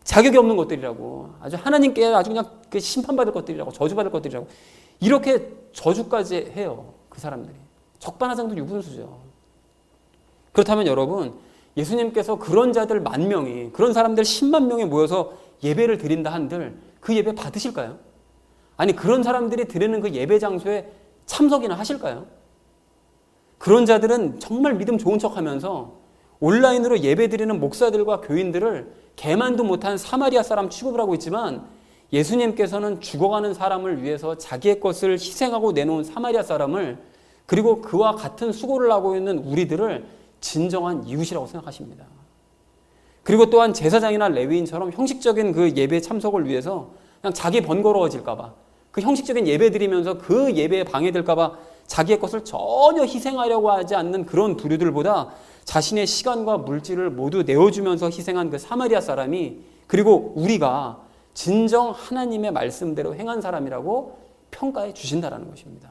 자격이 없는 것들이라고, 아주 하나님께 아주 그냥 그 심판받을 것들이라고, 저주받을 것들이라고, 이렇게 저주까지 해요. 그 사람들이 적반하장도 유분수죠. 그렇다면 여러분, 예수님께서 그런 자들 10,000명이, 그런 사람들 10만 명이 모여서 예배를 드린다 한들 그 예배 받으실까요? 아니, 그런 사람들이 드리는 그 예배 장소에 참석이나 하실까요? 그런 자들은 정말 믿음 좋은 척하면서 온라인으로 예배 드리는 목사들과 교인들을 개만도 못한 사마리아 사람 취급을 하고 있지만, 예수님께서는 죽어가는 사람을 위해서 자기의 것을 희생하고 내놓은 사마리아 사람을, 그리고 그와 같은 수고를 하고 있는 우리들을 진정한 이웃이라고 생각하십니다. 그리고 또한 제사장이나 레위인처럼 형식적인 그 예배 참석을 위해서 그냥 자기 번거로워질까봐, 그 형식적인 예배 드리면서 그 예배에 방해될까봐 자기의 것을 전혀 희생하려고 하지 않는 그런 부류들보다 자신의 시간과 물질을 모두 내어주면서 희생한 그 사마리아 사람이, 그리고 우리가 진정 하나님의 말씀대로 행한 사람이라고 평가해 주신다는 것입니다.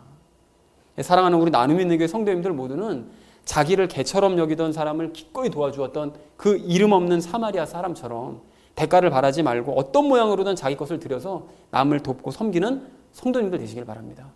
사랑하는 우리 나눔 있는 교회 성도님들 모두는 자기를 개처럼 여기던 사람을 기꺼이 도와주었던 그 이름 없는 사마리아 사람처럼 대가를 바라지 말고 어떤 모양으로든 자기 것을 들여서 남을 돕고 섬기는 성도님들 되시길 바랍니다.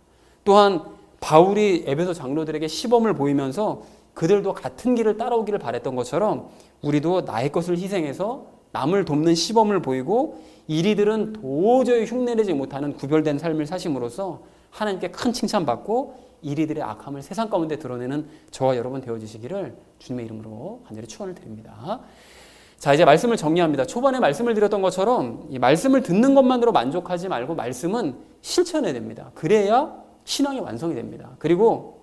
또한 바울이 에베소 장로들에게 시범을 보이면서 그들도 같은 길을 따라오기를 바랬던 것처럼 우리도 나의 것을 희생해서 남을 돕는 시범을 보이고 이리들은 도저히 흉내내지 못하는 구별된 삶을 사심으로써 하나님께 큰 칭찬받고 이리들의 악함을 세상 가운데 드러내는 저와 여러분 되어주시기를 주님의 이름으로 간절히 축원을 드립니다. 자, 이제 말씀을 정리합니다. 초반에 말씀을 드렸던 것처럼 이 말씀을 듣는 것만으로 만족하지 말고 말씀은 실천해야 됩니다. 그래야 신앙이 완성이 됩니다. 그리고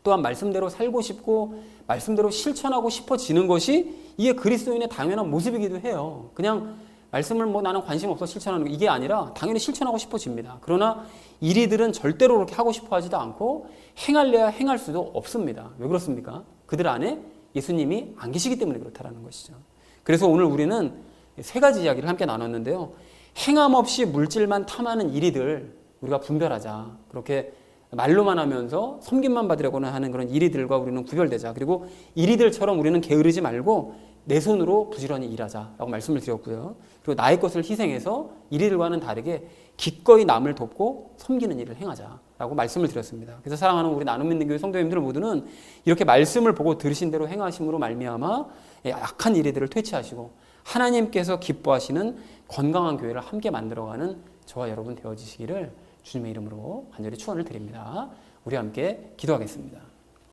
또한 말씀대로 살고 싶고 말씀대로 실천하고 싶어지는 것이 이게 그리스도인의 당연한 모습이기도 해요. 그냥 말씀을 뭐 나는 관심 없어 실천하는 거 이게 아니라 당연히 실천하고 싶어집니다. 그러나 이리들은 절대로 그렇게 하고 싶어 하지도 않고 행할래야 행할 수도 없습니다. 왜 그렇습니까? 그들 안에 예수님이 안 계시기 때문에 그렇다는 것이죠. 그래서 오늘 우리는 세 가지 이야기를 함께 나눴는데요. 행함 없이 물질만 탐하는 이리들 우리가 분별하자. 그렇게 말로만 하면서 섬김만 받으려고는 하는 그런 이리들과 우리는 구별되자. 그리고 이리들처럼 우리는 게으르지 말고 내 손으로 부지런히 일하자라고 말씀을 드렸고요. 그리고 나의 것을 희생해서 이리들과는 다르게 기꺼이 남을 돕고 섬기는 일을 행하자라고 말씀을 드렸습니다. 그래서 사랑하는 우리 나눔 믿는 교회 성도님들 모두는 이렇게 말씀을 보고 들으신 대로 행하심으로 말미암아 약한 이리들을 퇴치하시고 하나님께서 기뻐하시는 건강한 교회를 함께 만들어가는 저와 여러분 되어지시기를 주님의 이름으로 간절히 축원을 드립니다. 우리 함께 기도하겠습니다.